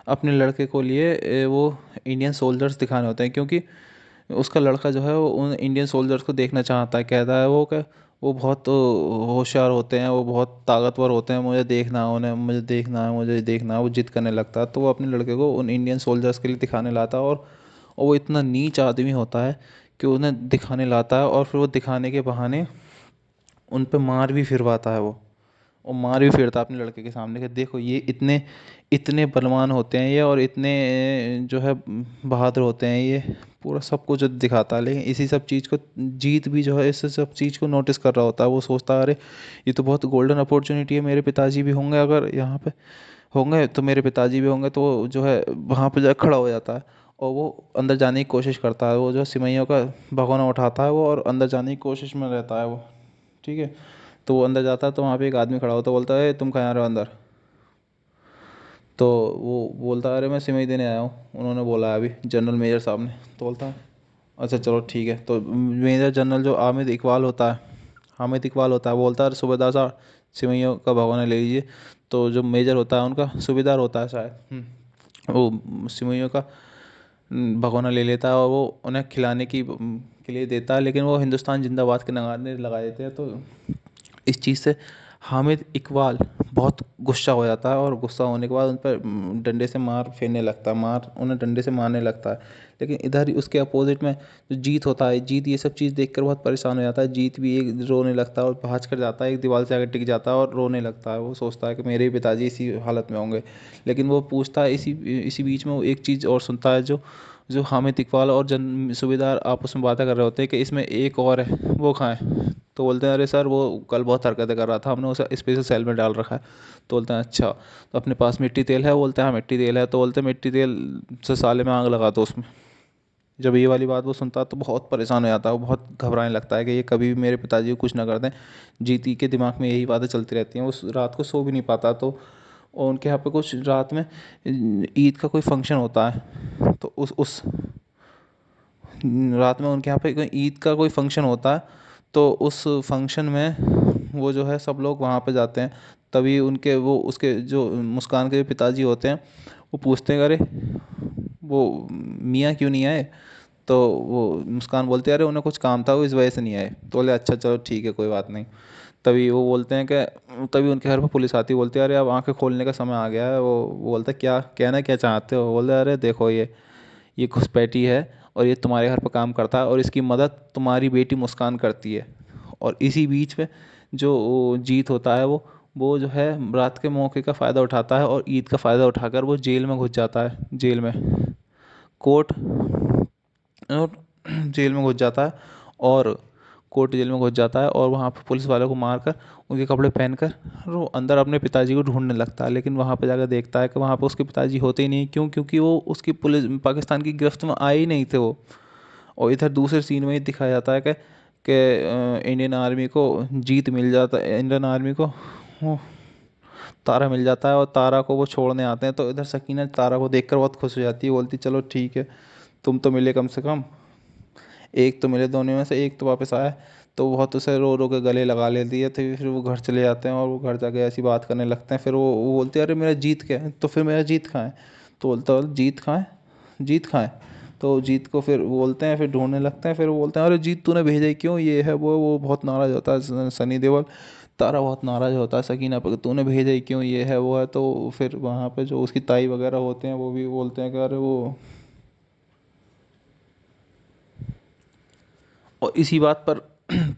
S1: अपने लड़के को लिए वो इंडियन सोल्जर्स दिखाने होते हैं। क्योंकि उसका लड़का जो है वो उन इंडियन सोल्जर्स को देखना चाहता है। कहता है वो कि वो बहुत होशियार होते हैं, वो बहुत ताकतवर होते हैं, मुझे देखना है उन्हें, मुझे देखना है, मुझे देखना है। वो जिद करने लगता है, तो वो अपने लड़के को उन इंडियन सोल्जर्स के लिए दिखाने लाता है। और वो इतना नीच आदमी होता है कि उन्हें दिखाने लाता है, और फिर वो दिखाने के बहाने उन पे मार भी फिरवाता है वो। और मार भी फिरता है अपने लड़के के सामने कि देखो ये इतने इतने बलवान होते हैं ये, और इतने जो है बहादुर होते हैं ये। पूरा सब कुछ दिखाता है। लेकिन इसी सब चीज़ को जीत भी जो है इस सब चीज़ को नोटिस कर रहा होता है। वो सोचता है अरे ये तो बहुत गोल्डन अपॉर्चुनिटी है, मेरे पिताजी भी होंगे, अगर यहाँ पे होंगे तो मेरे पिताजी भी होंगे। तो वो जो है वहाँ पे जाकर खड़ा हो जाता है, और वो अंदर जाने की कोशिश करता है। वो जो सिमइयों का भगोना उठाता है वो, और अंदर जाने की कोशिश में रहता है वो। ठीक है। तो वो अंदर जाता है तो वहाँ पे एक आदमी खड़ा होता है, बोलता है तुम कहाँ आ रहे हो अंदर? तो वो बोलता है अरे मैं सिमई देने आया हूँ, उन्होंने बोला है अभी जनरल मेजर साहब ने। तो बोलता है अच्छा चलो ठीक है। तो मेजर जनरल जो हामिद इकबाल होता है, वो बोलता है सूबेदार साहब सिमइयों का भगोना ले लीजिए। तो जो मेजर होता है उनका सूबेदार होता है शायद, वो सिमइयों का भगोना ले लेता है, और वो उन्हें खिलाने के लिए देता है। लेकिन वो हिंदुस्तान जिंदाबाद के नगाड़े लगा देते हैं। तो इस चीज़ से हामिद इकबाल बहुत गुस्सा हो जाता है, और गुस्सा होने के बाद उन पर डंडे से मार फेरने लगता है, उन्हें डंडे से मारने लगता है। लेकिन इधर ही उसके अपोजिट में जो जीत होता है, जीत ये सब चीज़ देखकर बहुत परेशान हो जाता है। जीत भी एक रोने लगता है, और भाग कर जाता है एक दीवार से आकर टिक जाता है और रोने लगता है। वो सोचता है कि मेरे भी पिताजी इसी हालत में होंगे। लेकिन वो पूछता है, इसी इसी बीच में वो एक चीज़ और सुनता है। जो जो हामिद इकबाल और जन सूबेदार आपस में बातें कर रहे होते हैं कि इसमें एक और है, वो कहाँ है? तो बोलते हैं अरे सर वो कल बहुत हरकतें कर रहा था, हमने उसे स्पेशल सेल में डाल रखा है। तो बोलते हैं अच्छा, तो अपने पास मिट्टी तेल है? बोलते हैं हाँ मिट्टी तेल है। तो बोलते हैं मिट्टी तेल से साले में आग लगा दो उसमें। जब ये वाली बात वो सुनता है तो बहुत परेशान हो जाता है, वो बहुत घबराने लगता है कि ये कभी भी मेरे पिताजी को कुछ ना कर दें। जीती के दिमाग में यही बातें चलती रहती हैं, वो रात को सो भी नहीं पाता। तो और उनके यहाँ पे कुछ रात में ईद का कोई फंक्शन होता है, तो उस रात में उनके यहाँ पे कोई ईद का कोई फंक्शन होता है। तो उस फंक्शन में वो जो है सब लोग वहाँ पे जाते हैं। तभी उनके वो उसके जो मुस्कान के पिताजी होते हैं, वो पूछते हैं, अरे वो मियाँ क्यों नहीं आए? तो वो मुस्कान बोलते हैं, अरे उन्हें कुछ काम था, वो इस वजह से नहीं आए। तो बोले अच्छा चलो ठीक है, कोई बात नहीं। तभी वो बोलते हैं कि तभी उनके घर पर पुलिस आती है, बोलती है अरे अब आंखें खोलने का समय आ गया है। वो बोलता है क्या कहना क्या चाहते हो? बोलते हैं अरे देखो ये घुसपैठी है और ये तुम्हारे घर पर काम करता है और इसकी मदद तुम्हारी बेटी मुस्कान करती है। और इसी बीच में जो वो जीत होता है, वो जो है रात के मौके का फ़ायदा उठाता है और ईद का फ़ायदा उठाकर वो जेल में घुस जाता है। जेल में कोर्ट और जेल में घुस जाता है और कोर्ट जेल में घुस जाता है और वहाँ पर पुलिस वालों को मारकर उनके कपड़े पहनकर वो अंदर अपने पिताजी को ढूंढने लगता है। लेकिन वहाँ पर जाकर देखता है कि वहाँ पर उसके पिताजी होते ही नहीं। क्यों? क्योंकि वो उसकी पुलिस पाकिस्तान की गिरफ्त में आए ही नहीं थे वो। और इधर दूसरे सीन में ये दिखाया जाता है कि इंडियन आर्मी को जीत मिल जाता है, इंडियन आर्मी को वो तारा मिल जाता है और तारा को वो छोड़ने आते हैं। तो इधर सकीना तारा को देखकर बहुत खुश हो जाती है, बोलती चलो ठीक है, तुम तो मिले कम से कम, एक तो मिले दोनों में से, एक तो वापस आया। तो बहुत उसे रो रो के गले लगा लेती है। तो फिर वो घर चले जाते हैं और वो घर जाके ऐसी बात करने लगते हैं। फिर वो बोलते हैं अरे मेरा जीत क्या है? तो फिर मेरा जीत कहाँ है? तो बोलता है जीत कहाँ है? जीत कहाँ है? तो जीत को फिर बोलते हैं, फिर ढूंढने लगते हैं। फिर वो बोलते हैं अरे जीत तूने भेजा ही क्यों? ये है वो बहुत नाराज़ होता है सनी देओल। तारा बहुत नाराज़ होता है सकीना पर, तूने भेजा ही क्यों? ये है वो है। तो फिर वहाँ पे जो उसकी ताई वगैरह होते हैं वो भी बोलते हैं कि अरे वो, और इसी बात पर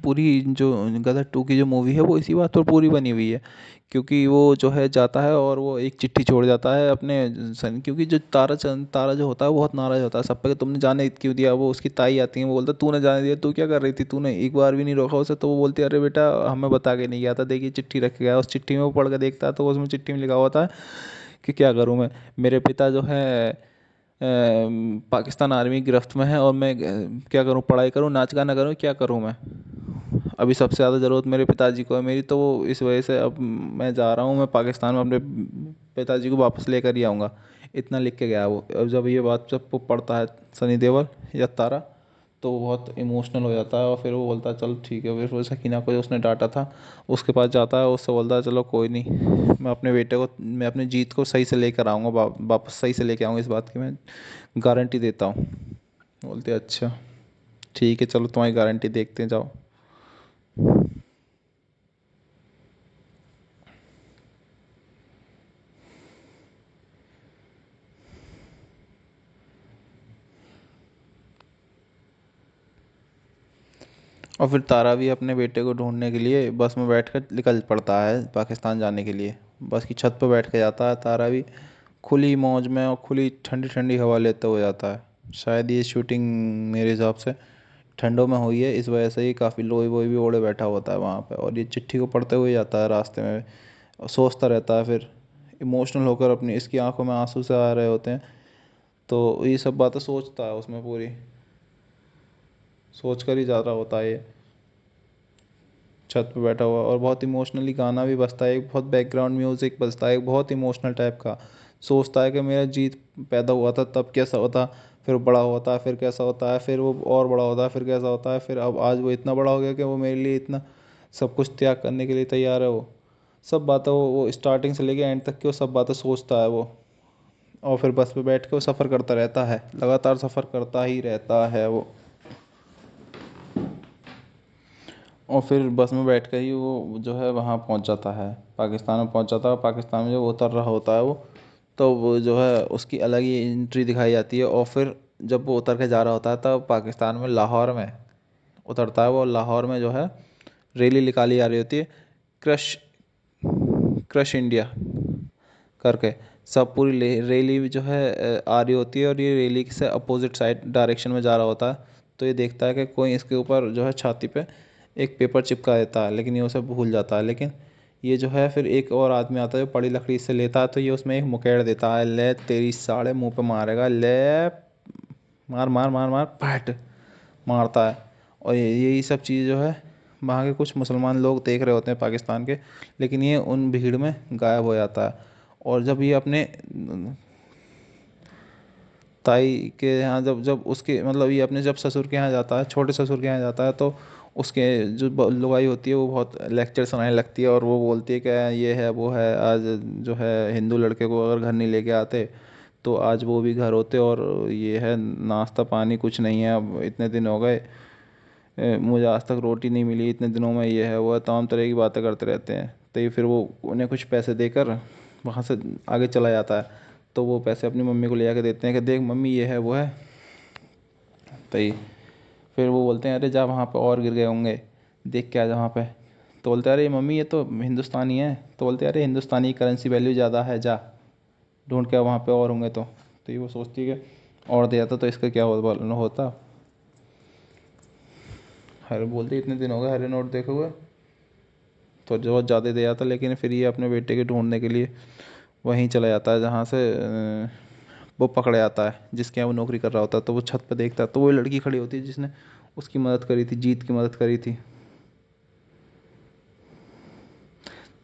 S1: पूरी जो गदर टू की जो मूवी है वो इसी बात पर पूरी बनी हुई है। क्योंकि वो जो है जाता है और वो एक चिट्ठी छोड़ जाता है अपने सन, क्योंकि जो तारा जो होता है वो बहुत नाराज होता है सब पे कि तुमने जाने क्यों दिया। वो उसकी ताई आती है, वो बोलता तूने जाने दिया, तू क्या कर रही थी? तूने एक बार भी नहीं रोका उसे। तो वो बोलती है अरे बेटा हमें बता के नहीं गया था, देखिए चिट्ठी रख के गया। उस चिट्ठी में वो पढ़ के देखता है तो उसमें चिट्ठी में लिखा होता है कि क्या करूँ मैं, मेरे पिता जो है पाकिस्तान आर्मी की गिरफ्त में है और मैं क्या करूं, पढ़ाई करूं, नाच गाना करूं, क्या करूं मैं? अभी सबसे ज़्यादा ज़रूरत मेरे पिताजी को है मेरी। तो वो इस वजह से अब मैं जा रहा हूं, मैं पाकिस्तान में अपने पिताजी को वापस लेकर ही आऊँगा। इतना लिख के गया वो। अब जब ये बात जब वो पढ़ता है सनी देओल या तारा, तो वो बहुत इमोशनल हो जाता है और फिर वो बोलता है चल ठीक है। फिर वो सकीना को जो उसने डांटा था उसके पास जाता है, उससे बोलता है चलो कोई नहीं, मैं अपने बेटे को, मैं अपनी जीत को सही से लेकर आऊँगा, वापस सही से लेके आऊँगा, इस बात की मैं गारंटी देता हूँ। बोलते अच्छा ठीक है, चलो तुम्हारी गारंटी देखते हैं, जाओ। और फिर तारा भी अपने बेटे को ढूंढने के लिए बस में बैठकर निकल पड़ता है पाकिस्तान जाने के लिए। बस की छत पर बैठ के जाता है तारा भी, खुली मौज में और खुली ठंडी ठंडी हवा लेते हुए जाता है। शायद ये शूटिंग मेरे हिसाब से ठंडों में हुई है, इस वजह से ही काफ़ी लोई वोई भी ओढ़े बैठा होता है वहाँ पे। और ये चिट्ठी को पढ़ते हुए जाता है रास्ते में और सोचता रहता है। फिर इमोशनल होकर अपनी, इसकी आंखों में आंसू से आ रहे होते हैं। तो ये सब बातें सोचता है उसमें, पूरी सोच कर ही जा रहा होता है ये छत पे बैठा हुआ। और बहुत इमोशनली गाना भी बजता है, एक बहुत बैकग्राउंड म्यूजिक बजता है एक बहुत इमोशनल टाइप का। सोचता है कि मेरा जीत पैदा हुआ था तब कैसा होता, फिर बड़ा होता है फिर कैसा होता है, फिर वो और बड़ा होता है फिर कैसा होता है, फिर अब आज वो इतना बड़ा हो गया कि वो मेरे लिए इतना सब कुछ त्याग करने के लिए तैयार है। वो सब बातें वो स्टार्टिंग से लेके एंड तक की वो सब बातें सोचता है वो। और फिर बस पे बैठ के वो सफ़र करता रहता है, लगातार सफ़र करता ही रहता है वो। और फिर बस में बैठ कर ही वो जो है वहाँ पहुँच जाता है, पाकिस्तान में पहुँच जाता है। पाकिस्तान में जब उतर रहा होता है वो, तो वो जो है उसकी अलग ही एंट्री दिखाई जाती है। और फिर जब वो उतर के जा रहा होता है तब पाकिस्तान में लाहौर में उतरता है वो। लाहौर में जो है रैली निकाली जा रही होती है, क्रश क्रश इंडिया करके। सब पूरी रैली जो है आ रही होती है और ये रैली से अपोजिट साइड डायरेक्शन में जा रहा होता है। तो ये देखता है कि कोई इसके ऊपर जो है छाती पे एक पेपर चिपका देता है, लेकिन ये उसे भूल जाता है। लेकिन ये जो है फिर एक और आदमी आता है जो बड़ी लकड़ी से लेता है, तो ये उसमें एक मुकेड़ देता है, ले तेरी साड़े मुंह पे मारेगा ले। मार मार मार मार फैट मारता है। और यही सब चीज़ जो है वहाँ के कुछ मुसलमान लोग देख रहे होते हैं पाकिस्तान के, लेकिन ये उन भीड़ में गायब हो जाता है। और जब ये अपने ताई के यहाँ जब जब उसके मतलब ये अपने जब ससुर के यहाँ जाता है, छोटे ससुर के यहाँ जाता है, तो उसके जो लुगाई होती है वो बहुत लेक्चर सुनाने लगती है और वो बोलती है कि ये है वो है, आज जो है हिंदू लड़के को अगर घर नहीं लेके आते तो आज वो भी घर होते, और ये है नाश्ता पानी कुछ नहीं है, अब इतने दिन हो गए मुझे आज तक रोटी नहीं मिली, इतने दिनों में ये है वो है, तमाम तरह की बातें करते रहते हैं। तो ये फिर वो उन्हें कुछ पैसे देकर वहाँ से आगे चला जाता है। तो वो पैसे अपनी मम्मी को ले आके देते हैं कि देख मम्मी ये है वो है। तो ये फिर वो बोलते हैं अरे जा वहाँ पे और गिर गए होंगे, देख के आ जा वहाँ पे। तो बोलते हैं अरे मम्मी ये तो हिंदुस्तानी है। तो बोलते हैं अरे हिंदुस्तानी करेंसी वैल्यू ज़्यादा है, जा ढूंढ के आ वहाँ पे और होंगे तो ये वो सोचती है कि और दे जाता तो इसका क्या होता। हरे बोलते इतने दिन हो गए हरे नोट देखे हुए, तो जो बहुत ज़्यादा दे जाता, लेकिन फिर ये अपने बेटे के ढूंढने के लिए वहीं चला जाता है जहाँ से वो पकड़ा जाता है, जिसके यहाँ वो नौकरी कर रहा होता है। तो वो छत पर देखता है तो वो लड़की खड़ी होती है जिसने उसकी मदद करी थी, जीत की मदद करी थी।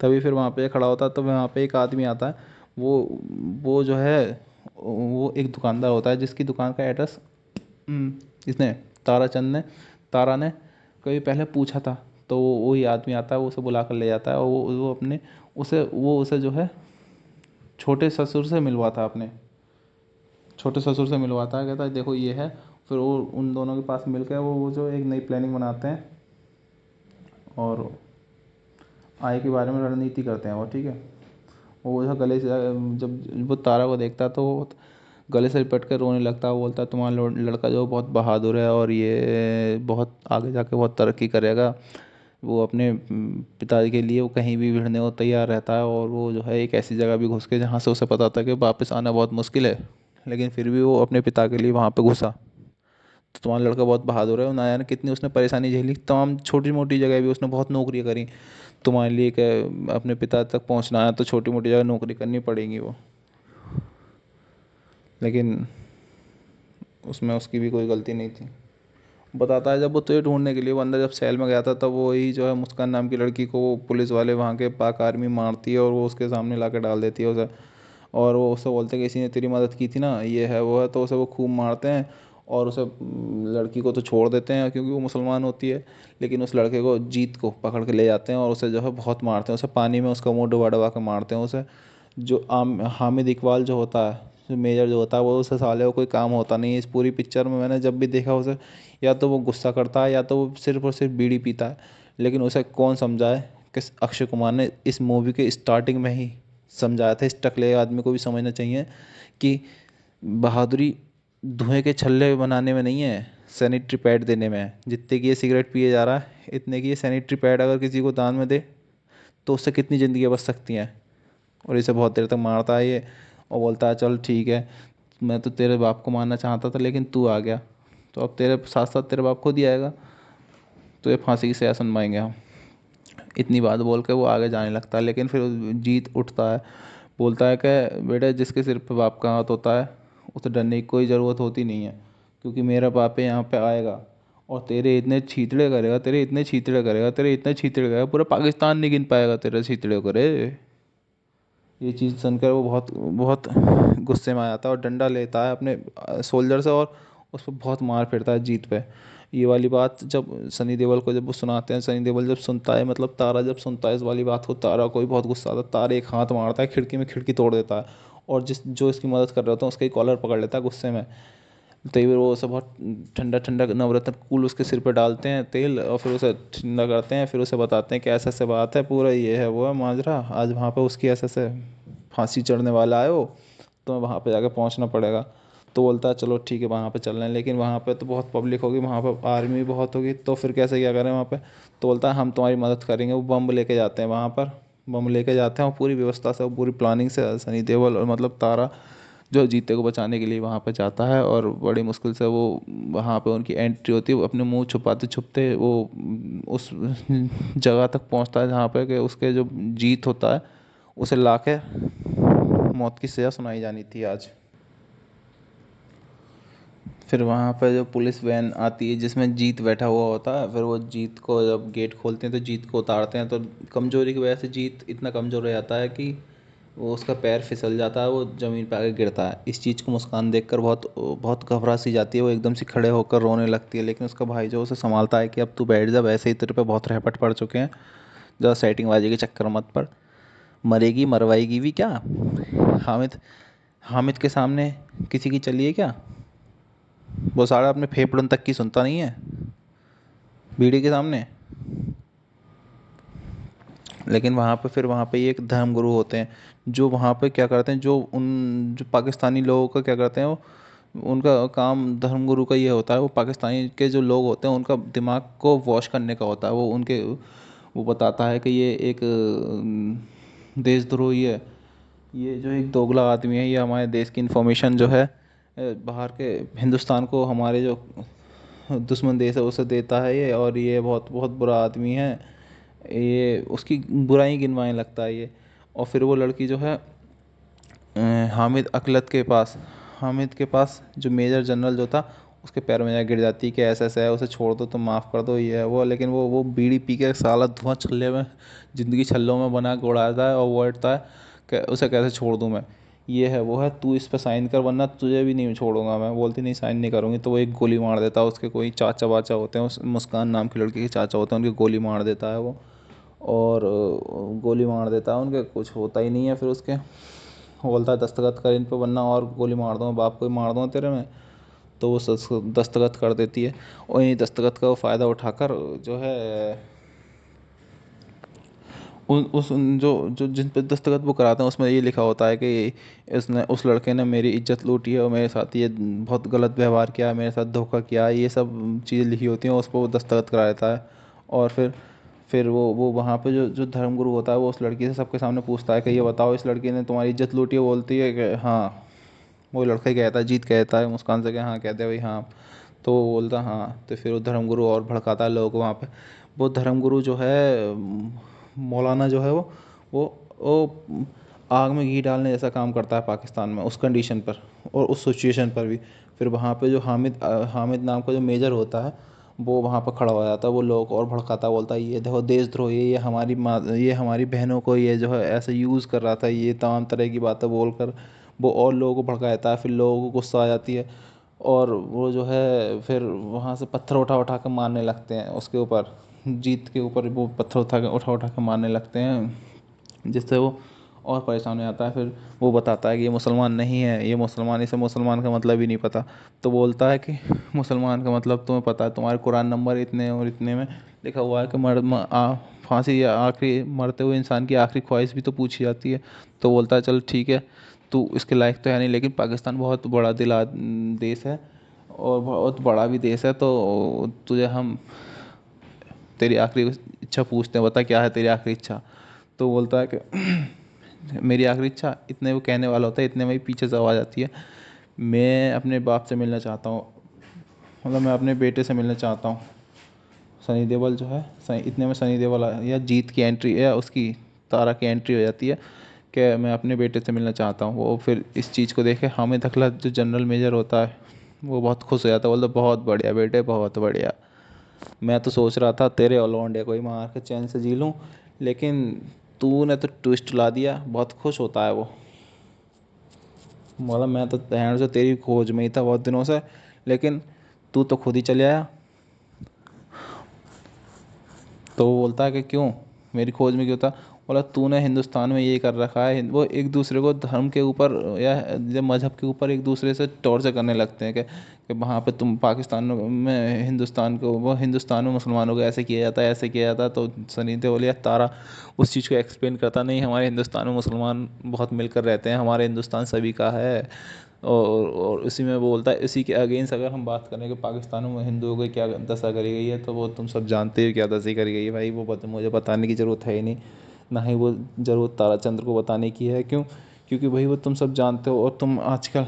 S1: तभी फिर वहाँ पे खड़ा होता है तो वहाँ पे एक आदमी आता है। वो वो जो है वो एक दुकानदार होता है जिसकी दुकान का एड्रेस इसने ताराचंद ने तारा ने कभी पहले पूछा था। तो वो वही आदमी आता है, वो उसे बुला कर ले जाता है और वो अपने उसे जो है छोटे ससुर से मिलवाता है, अपने छोटे ससुर से मिलवाता है, कहता है देखो ये है। फिर वो उन दोनों के पास मिलकर वो जो एक नई प्लानिंग बनाते हैं और आय के बारे में रणनीति करते हैं वो, ठीक है। वो जो गले से जब वो तारा को देखता है तो वो गले से लिपट कर रोने लगता है। वो बोलता है तुम्हारा लड़का जो बहुत बहादुर है और ये बहुत आगे जाके बहुत तरक्की करेगा। वो अपने पिताजी के लिए वो कहीं भी भिड़ने को तैयार रहता है, और वो जो है एक ऐसी जगह भी घुस के जहाँ से उसे पता था कि वापस आना बहुत मुश्किल है, लेकिन फिर भी वो अपने पिता के लिए वहाँ पे घुसा। तो तुम्हारा लड़का बहुत बहादुर है, और ना जाने कितनी उसने परेशानी झेली, तमाम छोटी मोटी जगह भी उसने बहुत नौकरियाँ करी तुम्हारे लिए, कि अपने पिता तक पहुँचना है तो छोटी मोटी जगह नौकरी करनी पड़ेगी वो। लेकिन उसमें उसकी भी कोई गलती नहीं थी। बताता है जब वो तुझे ढूंढने के लिए वो अंदर जब सेल में गया था, तब वो ही जो है मुस्कान नाम की लड़की को वो पुलिस वाले वहाँ के पाक आर्मी मारती है और वो उसके सामने ला कर डाल देती है उसे। और वो उससे बोलते हैं कि किसी ने तेरी मदद की थी ना, ये है वो है, तो उसे वो खूब मारते हैं। और उसे लड़की को तो छोड़ देते हैं क्योंकि वो मुसलमान होती है, लेकिन उस लड़के को जीत को पकड़ के ले जाते हैं और उसे जो है बहुत मारते हैं, उसे पानी में उसका मुंह डुबा डुबा के मारते हैं उसे। जो हामिद इकबाल जो होता है, जो मेजर जो होता है, वो उसे साले को कोई काम होता नहीं है इस पूरी पिक्चर में। मैंने जब भी देखा उसे, या तो वो गुस्सा करता है या तो वो सिर्फ और सिर्फ बीड़ी पीता है। लेकिन उसे कौन समझाए कि अक्षय कुमार ने इस मूवी के स्टार्टिंग में ही समझाया था, इस टकले आदमी को भी समझना चाहिए कि बहादुरी धुएं के छल्ले बनाने में नहीं है, सैनिटरी पैड देने में है। जितने की ये सिगरेट पिए जा रहा है, इतने की ये सैनिटरी पैड अगर किसी को दान में दे तो उससे कितनी ज़िंदगियाँ बच सकती हैं। और इसे बहुत देर तक मारता है ये, और बोलता है चल ठीक है, मैं तो तेरे बाप को मारना चाहता था लेकिन तू आ गया, तो अब तेरे साथ साथ तेरे बाप खुद ही आएगा, तो ये फांसी की सजा सुनवाएंगे हम। इतनी बात बोल के वो आगे जाने लगता है, लेकिन फिर जीत उठता है, बोलता है कि बेटा जिसके सिर पे बाप का हाथ होता है उसे डरने की कोई ज़रूरत होती नहीं है, क्योंकि मेरा बाप यहाँ पे आएगा और तेरे इतने छीतड़े करेगा, तेरे इतने छीतड़े करेगा, तेरे इतने छीतड़े करेगा, पूरा पाकिस्तान नहीं गिन पाएगा तेरे छीतड़े करे। ये चीज़ सुनकर वो बहुत बहुत गुस्से में आ जाता है और डंडा लेता है अपने सोल्जर से और उस पर बहुत मार फिरता है जीत पे। ये वाली बात जब सनी देओल को जब वो सुनाते हैं, सनी देओल जब सुनता है, मतलब तारा जब सुनता है इस वाली बात को, तारा को भी बहुत गुस्सा आता है। तारा एक हाथ मारता है खिड़की में, खिड़की तोड़ देता है, और जिस जो इसकी मदद कर रहे होता है उसका ही कॉलर पकड़ लेता है गुस्से में। तो फिर वो सब बहुत ठंडा ठंडा नवरत्न कूल उसके सिर पे डालते हैं तेल, और फिर उसे ठंडा करते हैं, फिर उसे बताते हैं कि ऐसा ऐसा बात है, पूरा ये है वो है माजरा, आज वहाँ पे उसकी ऐसे ऐसे फांसी चढ़ने वाला है वो, तो वहाँ पे जाके पहुँचना पड़ेगा। तो बोलता है चलो ठीक है वहाँ पे चल रहे हैं, लेकिन वहाँ पे तो बहुत पब्लिक होगी, वहाँ पे आर्मी बहुत होगी, तो फिर कैसे क्या करें वहाँ पे। तो बोलता है हम तुम्हारी मदद करेंगे। वो बम लेके जाते हैं वहाँ पर, बम लेके जाते हैं और पूरी व्यवस्था से, पूरी प्लानिंग से सनी देओल और मतलब तारा जो जीते को बचाने के लिए वहाँ पे जाता है, और बड़ी मुश्किल से वो वहाँ पे उनकी एंट्री होती है। वो अपने मुंह छुपाते छुपते वो उस जगह तक पहुँचता है जहाँ पे कि उसके जो जीत होता है उसे लाके मौत की सज़ा सुनाई जानी थी आज। फिर वहाँ पे जो पुलिस वैन आती है जिसमें जीत बैठा हुआ होता है, फिर वो जीत को जब गेट खोलते हैं तो जीत को उतारते हैं, तो कमजोरी की वजह से जीत इतना कमज़ोर हो जाता है कि वो उसका पैर फिसल जाता है, वो ज़मीन पे आके गिरता है। इस चीज़ को मुस्कान देखकर बहुत बहुत घबरा सी जाती है, वो एकदम से खड़े होकर रोने लगती है, लेकिन उसका भाई जो उसे संभालता है कि अब तू बैठ जा, वैसे ही तेरे पे बहुत रैपट पड़ चुके हैं, ज़्यादा सेटिंगबाजी के चक्कर मत पड़, मरेगी मरवाएगी भी क्या। हामिद हामिद के सामने किसी की चली है क्या, वो सारा अपने फेफड़ों तक की सुनता नहीं है बीड़ी के सामने। लेकिन वहाँ पे फिर वहाँ पे ये एक धर्मगुरु होते हैं जो वहाँ पे क्या करते हैं, जो पाकिस्तानी लोगों का क्या करते हैं, वो उनका काम धर्मगुरु का ये होता है, वो पाकिस्तानी के जो लोग होते हैं उनका दिमाग को वॉश करने का होता है। वो बताता है कि ये एक देशद्रोही है, ये जो एक दोगला आदमी है, ये हमारे देश की इंफॉर्मेशन जो है बाहर के हिंदुस्तान को, हमारे जो दुश्मन देश है उसे देता है ये, और ये बहुत बहुत बुरा आदमी है, ये उसकी बुराई गिनवाने लगता है ये। और फिर वो लड़की जो है हामिद अकलत के पास, हामिद के पास जो मेजर जनरल जो था उसके पैरों में जा गिर जाती है कि ऐसा ऐसा है, उसे छोड़ दो, तो माफ़ कर दो, ये है वो। लेकिन वो बीड़ी पी के साला धुआं छल्ले में, ज़िंदगी छल्लों में बना के उड़ाता है और वो उड़ता है कि उसे कैसे छोड़ दूँ मैं, ये है वो है, तू इस पर साइन कर वरना तुझे भी नहीं छोड़ूंगा मैं। बोलती नहीं साइन नहीं करूँगी, तो वो एक गोली मार देता है, उसके कोई चाचा वाचा होते हैं, उस मुस्कान नाम की लड़की के चाचा होते हैं, उनकी गोली मार देता है वो। और गोली मार देता है उनके, कुछ होता ही नहीं है फिर उसके। वो बोलता है दस्तखत कर इन पे वरना और गोली मार दूँगा, बाप को ही मार दूँगा तेरे में। तो वो दस्तखत कर देती है, और यही दस्तखत का वो फ़ायदा उठाकर जो है जो जो जिन पे दस्तखत वो कराते हैं उसमें ये लिखा होता है कि इसने, उस लड़के ने मेरी इज्जत लूटी है और मेरे साथ ये बहुत गलत व्यवहार किया है, मेरे साथ धोखा किया है, ये सब चीज़ें लिखी होती हैं, उस पर वो दस्तखत करा देता है। और फिर वो वहाँ पे जो जो धर्मगुरु होता है वो उस लड़की से सबके सामने पूछता है कि ये बताओ इस लड़की ने तुम्हारी इज्जत लूटी है, बोलती है कि हाँ। वो लड़का ही कहता है, जीत कहता है मुस्कान से कि हाँ, कहते हैं भाई हाँ। तो वो बोलता है हाँ, तो फिर वो धर्मगुरु और भड़काता है लोगों को वहाँ पे। वो धर्मगुरु जो है मौलाना जो है वो आग में घी डालने जैसा काम करता है पाकिस्तान में उस कंडीशन पर और उस सिचुएशन पर भी। फिर वहाँ पे जो हामिद नाम का जो मेजर होता है वो वहाँ पर खड़ा हो जाता है, वो लोग और भड़काता, बोलता है ये देखो देशद्रोह, ये हमारी माँ, ये हमारी बहनों को ये जो है ऐसे यूज़ कर रहा था, ये तमाम तरह की बातें बोलकर वो और लोगों को भड़का देता है। फिर लोगों को गुस्सा आ जाती है और वो जो है फिर वहाँ से पत्थर उठा उठा के मारने लगते हैं उसके ऊपर, जीत के ऊपर वो पत्थर उठा उठा के मारने लगते हैं, जिससे वो और परेशान हो जाता है। फिर वो बताता है कि ये मुसलमान नहीं है, ये मुसलमान, इसे मुसलमान का मतलब ही नहीं पता। तो बोलता है कि मुसलमान का मतलब तुम्हें पता है, तुम्हारे कुरान नंबर इतने और इतने में लिखा हुआ है कि फांसी या आखिरी मरते हुए इंसान की आखिरी ख्वाहिश भी तो पूछी जाती है। तो बोलता है चल ठीक है, तू इसके लायक तो है नहीं, लेकिन पाकिस्तान बहुत बड़ा देश है और बहुत बड़ा भी देश है, तो तुझे हम तेरी आखिरी इच्छा पूछते हैं, बता क्या है तेरी आखिरी इच्छा। तो बोलता है कि मेरी आखिरी इच्छा, इतने वो कहने वाला होता है, इतने में ही पीछे से आवाज़ आती है, मैं अपने बाप से मिलना चाहता हूँ, मतलब मैं अपने बेटे से मिलना चाहता हूँ। सनी देओल जो है, इतने में सनी देओल या जीत की एंट्री या उसकी तारा की एंट्री हो जाती है कि मैं अपने बेटे से मिलना चाहता हूँ। वो फिर इस चीज़ को देखे हामिद अखलत जो जनरल मेजर होता है वो बहुत खुश हो जाता है, बोलता बहुत बढ़िया बेटे, बहुत बढ़िया, मैं तो सोच रहा था तेरे ऑलराउंडर को ही मार के चैन से जी लूँ, लेकिन तूने तो ट्विस्ट ला दिया। बहुत खुश होता है वो, बोला मैं तो बहन से तेरी खोज में ही था बहुत दिनों से, लेकिन तू तो खुद ही चले आया। तो वो बोलता है कि क्यों, मेरी खोज में क्यों था। बोला तूने हिंदुस्तान में ये कर रखा है, वो एक दूसरे को धर्म के ऊपर या मज़हब के ऊपर एक दूसरे से टॉर्चर करने लगते हैं कि वहाँ पे तुम पाकिस्तान में हिंदुस्तान को, वो हिंदुस्तान में मुसलमानों को ऐसे किया जाता है, ऐसे किया जाता है। तो सनी देओल या तारा उस चीज़ को एक्सप्लेन करता, नहीं हमारे हिंदुस्तान में मुसलमान बहुत मिलकर रहते हैं, हमारे हिंदुस्तान सभी का है। और उसी में वो बोलता है, इसी के अगेंस्ट अगर हम बात करें कि पाकिस्तान में हिंदुओं की क्या दशा करी गई है, तो वो तुम सब जानते हो क्या दशा करी गई है भाई, वो मुझे बताने की ज़रूरत है ही नहीं, ना ही वो ज़रूरत ताराचंद्र को बताने की है। क्यों? क्योंकि भाई वो तुम सब जानते हो और तुम आजकल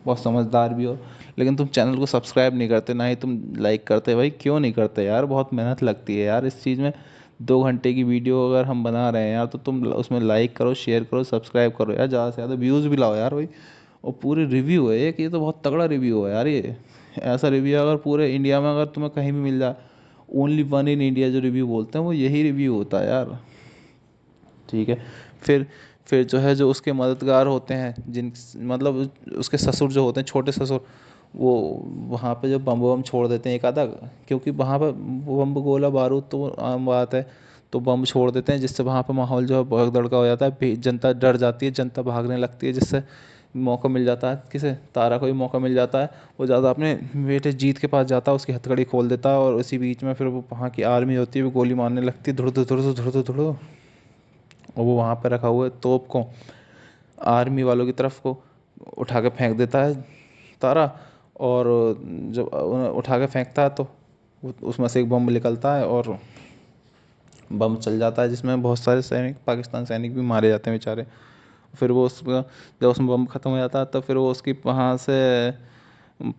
S1: बहुत समझदार भी हो, लेकिन तुम चैनल को सब्सक्राइब नहीं करते, ना ही तुम लाइक करते। भाई क्यों नहीं करते यार, बहुत मेहनत लगती है यार इस चीज़ में। 2 घंटे की वीडियो अगर हम बना रहे हैं यार, तो तुम उसमें लाइक करो, शेयर करो, सब्सक्राइब करो यार, ज़्यादा से ज़्यादा व्यूज़ भी लाओ यार भाई। और पूरे रिव्यू है एक, ये तो बहुत तगड़ा रिव्यू है यार ये। ऐसा रिव्यू अगर पूरे इंडिया में अगर तुम्हें कहीं भी मिल जाए, ओनली वन इन इंडिया जो रिव्यू बोलते हैं वो यही रिव्यू होता है यार। ठीक है। फिर फिर जो है, जो उसके मददगार होते हैं, जिन मतलब उसके ससुर जो होते हैं, छोटे ससुर, वो वहाँ पे जो बम बम छोड़ देते हैं एक आधा, क्योंकि वहाँ पे बम गोला बारूद तो आम बात है, तो बम छोड़ देते हैं जिससे वहाँ पे माहौल जो है भगदड़ का हो जाता है, जनता डर जाती है, जनता भागने लगती है, जिससे मौका मिल जाता है, किसे, तारा को भी मौका मिल जाता है। वो ज़्यादा अपने बेटे जीत के पास जाता है, उसकी हथकड़ी खोल देता है, और उसी बीच में फिर वो वहाँ की आर्मी होती है वो गोली मारने लगती है, धुड़ धुड़ धुड़ धुड़ धुड़ धुड़, और वो वहाँ पे रखा हुआ है तोप को आर्मी वालों की तरफ को उठा के फेंक देता है तारा। और जब उठा के फेंकता है तो उसमें से एक बम निकलता है, और बम चल जाता है, जिसमें बहुत सारे सैनिक, पाकिस्तान सैनिक भी मारे जाते हैं बेचारे। फिर वो उसका, जब उसमें बम ख़त्म हो जाता है तो फिर वो उसकी वहाँ से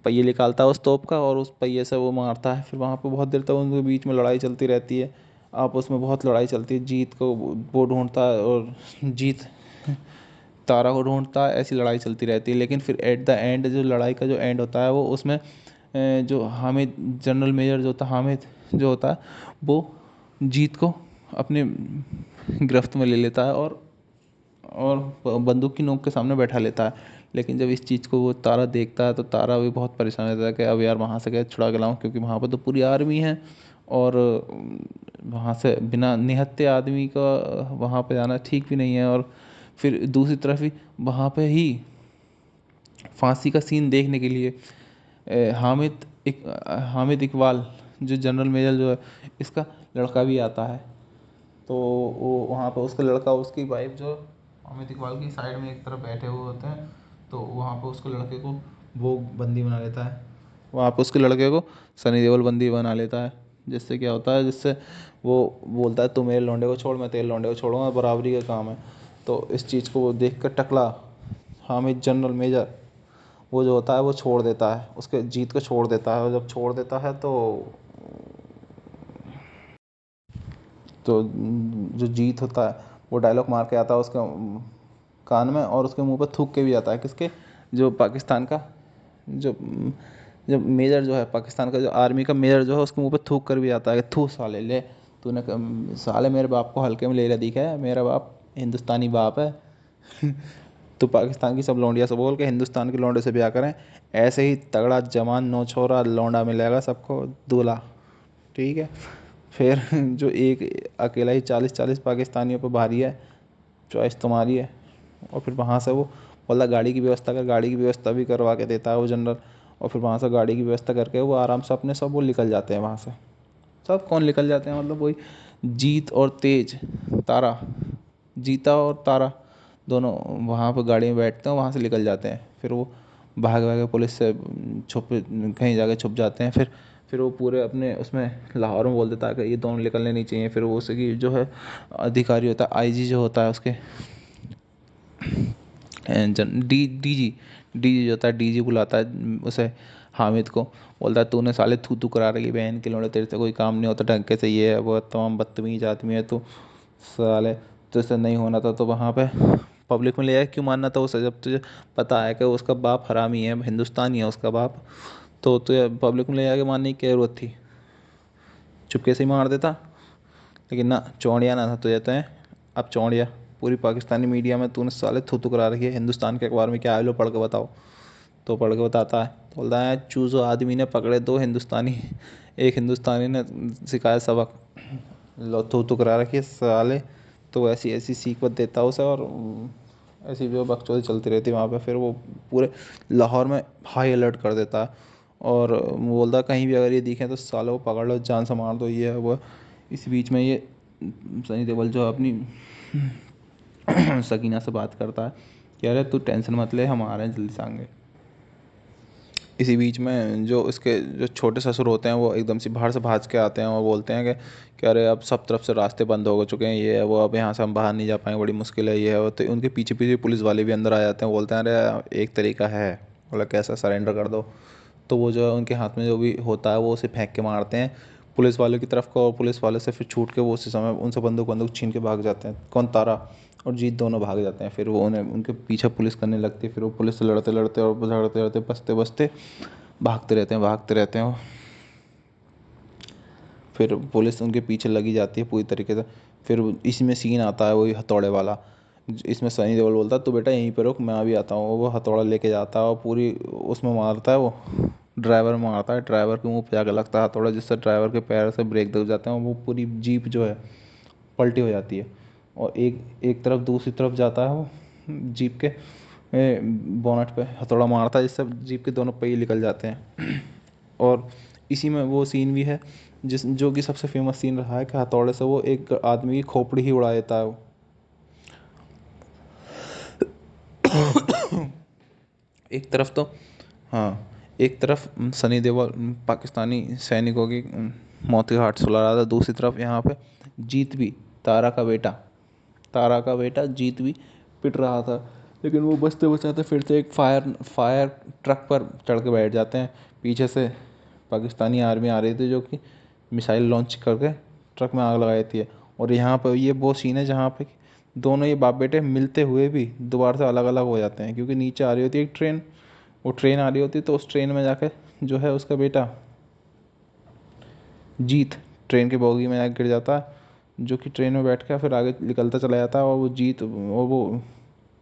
S1: पहिए निकालता है उस तोप का, और उस पहिए से वो मारता है। फिर वहाँ पे बहुत देर तक उनके बीच में लड़ाई चलती रहती है, आपस में बहुत लड़ाई चलती है, जीत को वो ढूंढता है और जीत तारा को ढूंढता है, ऐसी लड़ाई चलती रहती है। लेकिन फिर एट द एंड जो लड़ाई का जो एंड होता है वो उसमें जो हामिद, जनरल मेजर जो होता है हामिद जो होता है, वो जीत को अपने गिरफ्त में ले लेता है, और बंदूक की नोक के सामने बैठा लेता है। लेकिन जब इस चीज़ को वो तारा देखता है तो तारा भी बहुत परेशान रहता है कि अब यार वहाँ से कैसे छुड़ा के लाऊं, क्योंकि वहाँ पर तो पूरी आर्मी है, और वहाँ से बिना निहत्थे आदमी का वहाँ पे जाना ठीक भी नहीं है। और फिर दूसरी तरफ ही वहाँ पे ही फांसी का सीन देखने के लिए हामिद इकबाल, जो जनरल मेजर जो है, इसका लड़का भी आता है। तो वो वहाँ पर उसका लड़का, उसकी वाइफ जो अमित इकबाल की साइड में एक तरफ बैठे हुए होते हैं, तो वहाँ पर उसके लड़के को वो बंदी बना लेता है, वहाँ पर उसके लड़के को सनी देओल बंदी बना लेता है। जिससे क्या होता है, जिससे वो बोलता है तू मेरे लौंडे को छोड़, मैं तेरे लौंडे को छोड़ूंगा, बराबरी का काम है। तो इस चीज़ को वो देख कर टकला हामिद जनरल मेजर, वो जो होता है वो छोड़ देता है, उसके जीत को छोड़ देता है। और जब छोड़ देता है तो जो जीत होता है वो डायलॉग मार के आता है उसके कान में, और उसके मुंह पर थूक के भी आता है, किसके, जो पाकिस्तान का, जो जो मेजर जो है, पाकिस्तान का जो आर्मी का मेजर जो है, उसके मुंह पे थूक कर भी आता है कि थू साले ले, तूने साले मेरे बाप को हल्के में ले लिया, दिखा है मेरा बाप हिंदुस्तानी बाप है। तो पाकिस्तान की सब लौंडिया से बोल के हिंदुस्तान के लौंडे से ब्याह करें, ऐसे ही तगड़ा जवान नौ छोरा लौंडा मिलेगा सबको दूल्हा। ठीक है। फिर जो एक अकेला ही 40-40 पाकिस्तानियों पर भारी है, चॉइस तुम्हारी है। और फिर वहाँ से वो बोला गाड़ी की व्यवस्था कर, गाड़ी की व्यवस्था भी करवा के देता है वो जनरल। और फिर वहाँ से गाड़ी की व्यवस्था करके वो आराम से अपने सब वो निकल जाते हैं वहाँ से। सब कौन निकल जाते हैं, मतलब वही जीत और तेज, तारा, जीता और तारा दोनों वहाँ पर गाड़ी में बैठते हैं, वहाँ से निकल जाते हैं। फिर वो भाग भाग के पुलिस से छुप, कहीं जाके छुप जाते हैं। फिर वो पूरे अपने उसमें लाहौर में बोल देता है कि ये दोनों निकलने नहीं चाहिए। फिर वो उसकी जो है अधिकारी होता है, आईजी जो होता है उसके, डीजी जो होता है, डीजी बुलाता है उसे, हामिद को, बोलता है तूने साले थू थू करा रही बहन के लोड़े, तेरे से कोई काम नहीं होता ढंग के से, ये है वो है, तमाम बदतमीज आदमी है तू साले, तुझसे नहीं होना था तो वहाँ पे पब्लिक में ले आया, क्यों मानना था उसे, जब तुझे पता है कि उसका बाप हरामी है, हिंदुस्तानी है उसका बाप, तो तुझे पब्लिक में ले आके मानने की क्या जरूरत थी, चुपके से ही मार देता। लेकिन ना, चौड़िया ना था तुझे तो है। अब चौड़िया पूरी पाकिस्तानी मीडिया में तूने साले थू थू करा रखी है, हिंदुस्तान के अखबार में क्या है लो पढ़ के बताओ। तो पढ़ के बताता है, तो बोलता है चूज़ो आदमी ने पकड़े दो हिंदुस्तानी, एक हिंदुस्तानी ने सिखाया सबक, लो थू थू करा रखी है साले। तो ऐसी ऐसी सीख देता है उसे, और ऐसी जो बकचोदी चलती रहती है वहाँ पे। फिर वो पूरे लाहौर में हाई अलर्ट कर देता है, और बोलता है कहीं भी अगर ये दिखें तो सालों को पकड़ लो, जान से मार दो, ये है वो है। इस बीच में ये सनी देओल जो अपनी सकीना से बात करता है कि अरे तू टेंशन मत ले, हम आ रहे हैं जल्दी से आएंगे। इसी बीच में जो इसके जो छोटे ससुर होते हैं वो एकदम से बाहर से भाग के आते हैं और बोलते हैं कि अरे अब सब तरफ से रास्ते बंद हो चुके हैं, ये है वो, अब यहाँ से हम बाहर नहीं जा पाएंगे, बड़ी मुश्किल है, ये है वो। तो उनके पीछे पीछे पुलिस वाले भी अंदर आ जाते हैं, बोलते हैं अरे एक तरीका है, बोला कैसा, सरेंडर कर दो। तो वो जो है उनके हाथ में जो भी होता है वो उसे फेंक के मारते हैं पुलिस वालों की तरफ को, और पुलिस वाले से फिर छूट के वो उसी समय उनसे बंदूक बंदूक छीन के भाग जाते हैं। कौन, तारा। और जीत दोनों भाग जाते हैं। फिर वो उन्हें उनके पीछे पुलिस करने लगती है, फिर वो पुलिस से लड़ते लड़ते और लड़ते लड़ते बचते बचते भागते रहते हैं। फिर पुलिस उनके पीछे लगी जाती है पूरी तरीके से। फिर इसमें सीन आता है वही हथौड़े वाला। इसमें सनी देओल बोलता है तू बेटा यहीं पर रुक, मैं अभी आता हूँ। वो हथौड़ा लेके जाता है और पूरी उसमें मारता है, वो ड्राइवर में मारता है, ड्राइवर के मुंह पे जाके लगता है हथौड़ा, जिससे ड्राइवर के पैर से ब्रेक दब जाते हैं और वो पूरी जीप जो है पलटी हो जाती है। और एक एक तरफ दूसरी तरफ जाता है वो जीप के बोनट पे हथौड़ा मारता है, जिससे जीप के दोनों पहिए निकल जाते हैं। और इसी में वो सीन भी है जिस जो कि सबसे फेमस सीन रहा है कि हथौड़े से वो एक आदमी की खोपड़ी ही उड़ा देता है वो। एक तरफ तो हाँ, एक तरफ सनी देओल पाकिस्तानी सैनिकों की मौत के घाट सुला रहा था, दूसरी तरफ यहाँ पे जीत भी, तारा का बेटा तारा का बेटा जीत भी पिट रहा था। लेकिन वो बचते बचाते फिर से एक फायर फायर ट्रक पर चढ़ के बैठ जाते हैं। पीछे से पाकिस्तानी आर्मी आ रही थी जो कि मिसाइल लॉन्च करके ट्रक में आग लगा देती है। और यहाँ पर ये वो सीन है जहाँ पे दोनों ये बाप बेटे मिलते हुए भी दोबारा से अलग अलग हो जाते हैं, क्योंकि नीचे आ रही होती है एक ट्रेन, वो ट्रेन आ रही होती है तो उस ट्रेन में जाके जो है उसका बेटा जीत ट्रेन के बोगी में जाके गिर जाता है, जो कि ट्रेन में बैठ के फिर आगे निकलता चला जाता है। और वो जीत और वो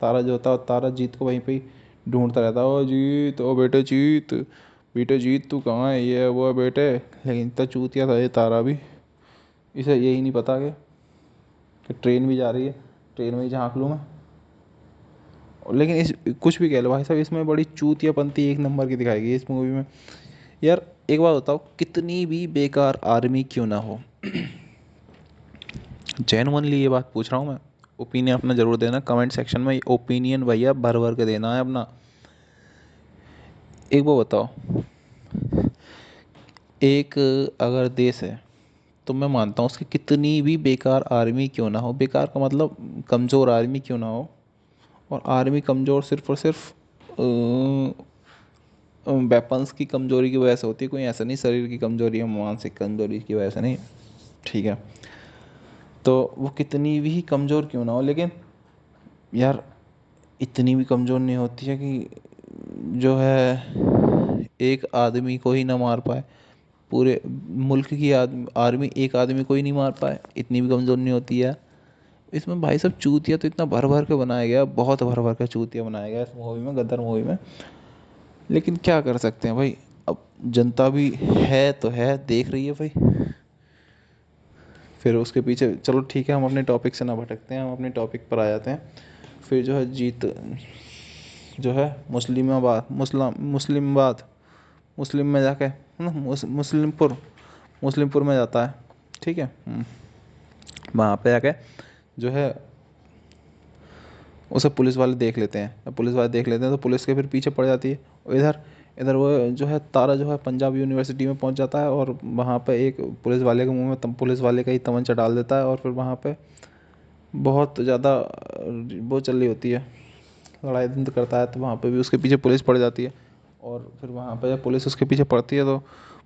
S1: तारा जो होता है, तारा जीत को वहीं पे ही ढूंढता रहता है, ओ जीत, ओ बेटे जीत तू कहाँ है, ये है वो है बेटे। लेकिन इतना चूतिया था ये तारा भी, इसे यही नहीं पता कि ट्रेन भी जा रही है, ट्रेन में ही झाँक लूँ मैं। लेकिन इस कुछ भी कह लो भाई साहब, इसमें बड़ी चूतियापंती एक नंबर की दिखाई गई इस मूवी में। यार एक बात बताओ, कितनी भी बेकार आर्मी क्यों ना हो, जेनुअनली ये बात पूछ रहा हूँ मैं, ओपिनियन अपना ज़रूर देना कमेंट सेक्शन में, ओपिनियन भैया भर भर के देना है अपना। एक वो बताओ, एक अगर देश है तो मैं मानता हूँ उसकी कितनी भी बेकार आर्मी क्यों ना हो, बेकार का मतलब कमज़ोर आर्मी क्यों ना हो, और आर्मी कमज़ोर सिर्फ और सिर्फ वेपन्स की कमज़ोरी की वजह से होती है, कोई ऐसा नहीं शरीर की कमज़ोरी या मानसिक कमज़ोरी की वजह से नहीं, ठीक है। तो वो कितनी भी कमज़ोर क्यों ना हो, लेकिन यार इतनी भी कमज़ोर नहीं होती है कि जो है एक आदमी को ही ना मार पाए, पूरे मुल्क की आर्मी एक आदमी को ही नहीं मार पाए, इतनी भी कमज़ोर नहीं होती है। इसमें भाई साहब चूतिया तो इतना भर भर के बनाया गया, बहुत भर भर के चूतिया बनाया गया इस मूवी में, गदर मूवी में। लेकिन क्या कर सकते हैं भाई, अब जनता भी है तो है, देख रही है भाई। फिर उसके पीछे चलो ठीक है, हम अपने टॉपिक से ना भटकते हैं, हम अपने टॉपिक पर आ जाते हैं। फिर जो है जीत जो है मुस्लिमाबाद मुस्लिम में जाके ना मुस्लिमपुर में जाता है, ठीक है। वहाँ पे जाके जो है उसे पुलिस वाले देख लेते हैं, जब पुलिस वाले देख लेते हैं तो पुलिस के फिर पीछे पड़ जाती है। और इधर इधर वो जो है तारा जो है पंजाब यूनिवर्सिटी में पहुंच जाता है और वहाँ पे एक पुलिस वाले के मुंह में पुलिस वाले का ही तमंचा डाल देता है। और फिर वहाँ पे बहुत ज़्यादा वो चल रही होती है, लड़ाई धुंध करता है, तो वहाँ पे भी उसके पीछे पुलिस पड़ जाती है। और फिर वहाँ पे जब पुलिस उसके पीछे पड़ती है तो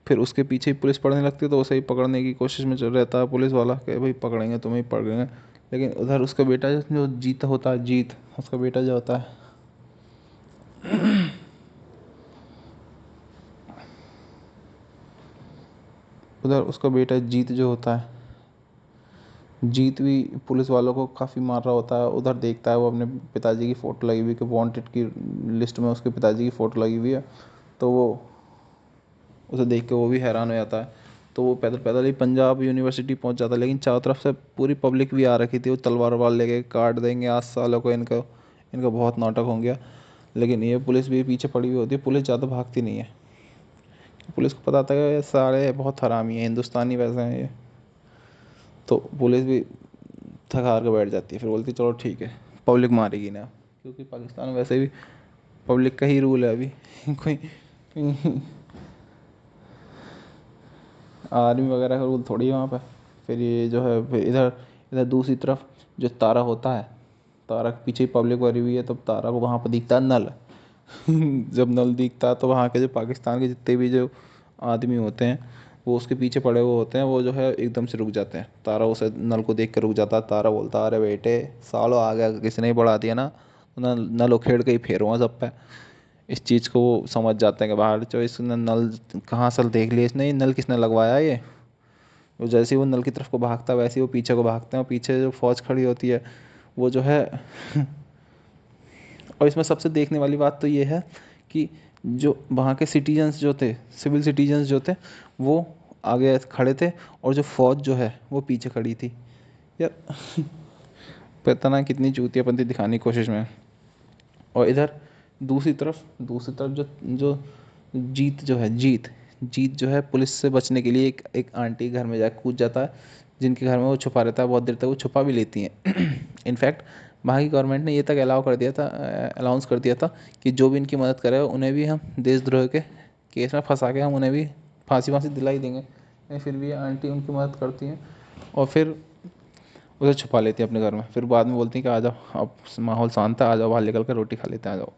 S1: फिर उसके पीछे ही पुलिस पड़ने लगती है, तो उसे ही पकड़ने की कोशिश में चल रहता है पुलिस वाला कि भाई पकड़ेंगे तुम्हें ही पकड़ेंगे। लेकिन उधर उसका बेटा जो जीत होता है, जीत उसका बेटा जो होता है, उधर उसका बेटा जीत जो होता है, जीत भी पुलिस वालों को काफ़ी मार रहा होता है। उधर देखता है वो अपने पिताजी की फ़ोटो लगी हुई कि वांटेड की लिस्ट में उसके पिताजी की फ़ोटो लगी हुई है, तो वो उसे देख के वो भी हैरान हो जाता है। तो वो पैदल पैदल ही पंजाब यूनिवर्सिटी पहुंच जाता है, लेकिन चारों तरफ से पूरी पब्लिक भी आ रखी थी, वो तलवार वार लेके काट देंगे आज सालों को, इनका इनका बहुत नाटक हो गया। लेकिन ये पुलिस भी पीछे पड़ी हुई होती है, पुलिस ज़्यादा भागती नहीं है, पुलिस को पता था कि ये सारे बहुत हरामी हैं, हिंदुस्तानी वैसे हैं ये। तो पुलिस भी थक हार के बैठ जाती है, फिर बोलती है चलो ठीक है, पब्लिक मारेगी ना, क्योंकि पाकिस्तान में वैसे भी पब्लिक का ही रूल है अभी। कोई आर्मी वगैरह का रूल थोड़ी है वहाँ पे। फिर ये जो है फिर इधर इधर दूसरी तरफ जो तारा होता है, तारा के पीछे ही पब्लिक भरी हुई है, तब तारा को वहाँ पर दिखता है नल। जब नल दिखता है तो वहाँ के जो पाकिस्तान के जितने भी जो आदमी होते हैं वो उसके पीछे पड़े हुए होते हैं, वो जो है एकदम से रुक जाते हैं। तारा उसे नल को देख कर रुक जाता है। तारा बोलता है अरे बेटे सालों आ गया, किसी ने ही बढ़ा दिया ना, नल नल उखेड़ के ही फेरूंगा सब पे। इस चीज़ को वो समझ जाते हैं कि बाहर जो इसने नल कहाँ से देख लिया इसने, ये नल किसने लगवाया ये। वो जैसे ही वो नल की तरफ को भागता है वैसे ही वो पीछे को भागते हैं, और पीछे जो फौज खड़ी होती है वो जो है और इसमें सबसे देखने वाली बात तो ये है कि जो वहाँ के सिटीजन्स जो थे, सिविल सिटीजन्स जो थे, वो आगे खड़े थे और जो फौज जो है वो पीछे खड़ी थी। यार पता ना कितनी चूतियापंती दिखाने की कोशिश में। और इधर दूसरी तरफ जो जो जीत जो है, जीत जो है पुलिस से बचने के लिए एक आंटी के घर में जाकर कूद जाता है, जिनके घर में वो छुपा रहता है। बहुत देर तक वो छुपा भी लेती हैं। इनफैक्ट वहाँ की गवर्नमेंट ने ये तक अलाउंस कर दिया था कि जो भी इनकी मदद करे उन्हें भी हम देशद्रोह के केस में फंसा के हम उन्हें भी फांसी वांसी दिला ही देंगे। लेकिन फिर भी ये आंटी उनकी मदद करती हैं और फिर उसे छुपा लेती है अपने घर में। फिर बाद में बोलती हैं कि आ जाओ अब माहौल शांत है, आ जाओ बाहर निकल कर रोटी खा लेते हैं, आ जाओ।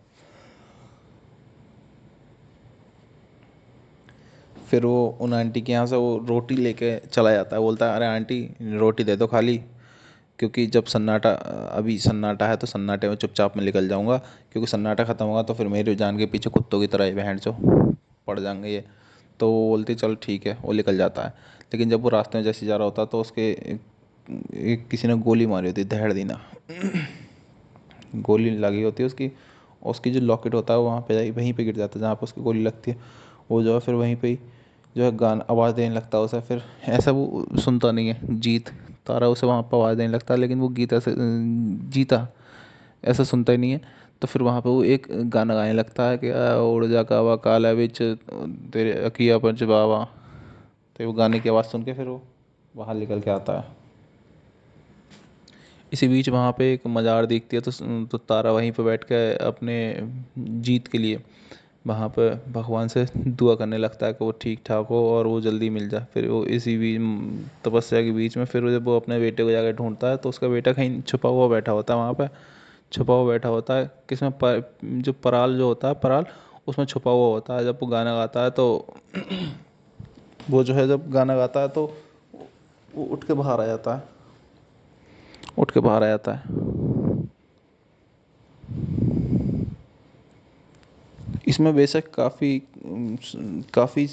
S1: फिर वो उन आंटी के यहाँ से वो रोटी लेके चला जाता है, बोलता है अरे आंटी रोटी दे दो खाली, क्योंकि जब सन्नाटा अभी सन्नाटा है तो सन्नाटे में चुपचाप मैं निकल जाऊंगा, क्योंकि सन्नाटा ख़त्म होगा तो फिर मेरी जान के पीछे कुत्तों की तरह ये बहन चो पड़ जाएंगे ये। तो वो बोलती चल ठीक है, वो निकल जाता है। लेकिन जब वो रास्ते में जैसे जा रहा होता है तो उसके किसी ने गोली मारी होती है, दहड़ दीना गोली लगी होती है उसकी, और उसकी जो लॉकेट होता है वो वहाँ पे वहीं पे गिर जाता है जहाँ पे उसकी गोली लगती है। वो जो है फिर वहीं पे ही जो है गाना आवाज़ देने लगता है उसे। फिर ऐसा वो सुनता नहीं है जीत, तारा उसे वहाँ पर आवाज़ देने लगता है, लेकिन वो गीता से जीता ऐसा सुनता ही नहीं है। तो फिर वहाँ पे वो एक गाना गाने लगता है कि उड़ जा कावा काला बिच तेरे अकिया पंच बावा। तो वो गाने की आवाज़ सुन के फिर वो बाहर निकल के आता है। इसी बीच वहाँ पे एक मज़ार दिखती है, तो तारा वहीं पे बैठ के अपने जीत के लिए वहाँ पे भगवान से दुआ करने लगता है कि वो ठीक ठाक हो और वो जल्दी मिल जाए। फिर वो इसी बीच तपस्या के बीच में फिर जब वो अपने बेटे को जाकर ढूंढता है तो उसका बेटा कहीं छुपा हुआ बैठा होता है वहाँ पे, छुपा हुआ बैठा होता है किसमें जो पराल जो होता है पराल, उसमें छुपा हुआ होता है। जब वो गाना गाता है तो वो जो है जब गाना गाता है तो वो उठ के बाहर आ जाता है, उठ के बाहर आ जाता है। इसमें बेशक काफ़ी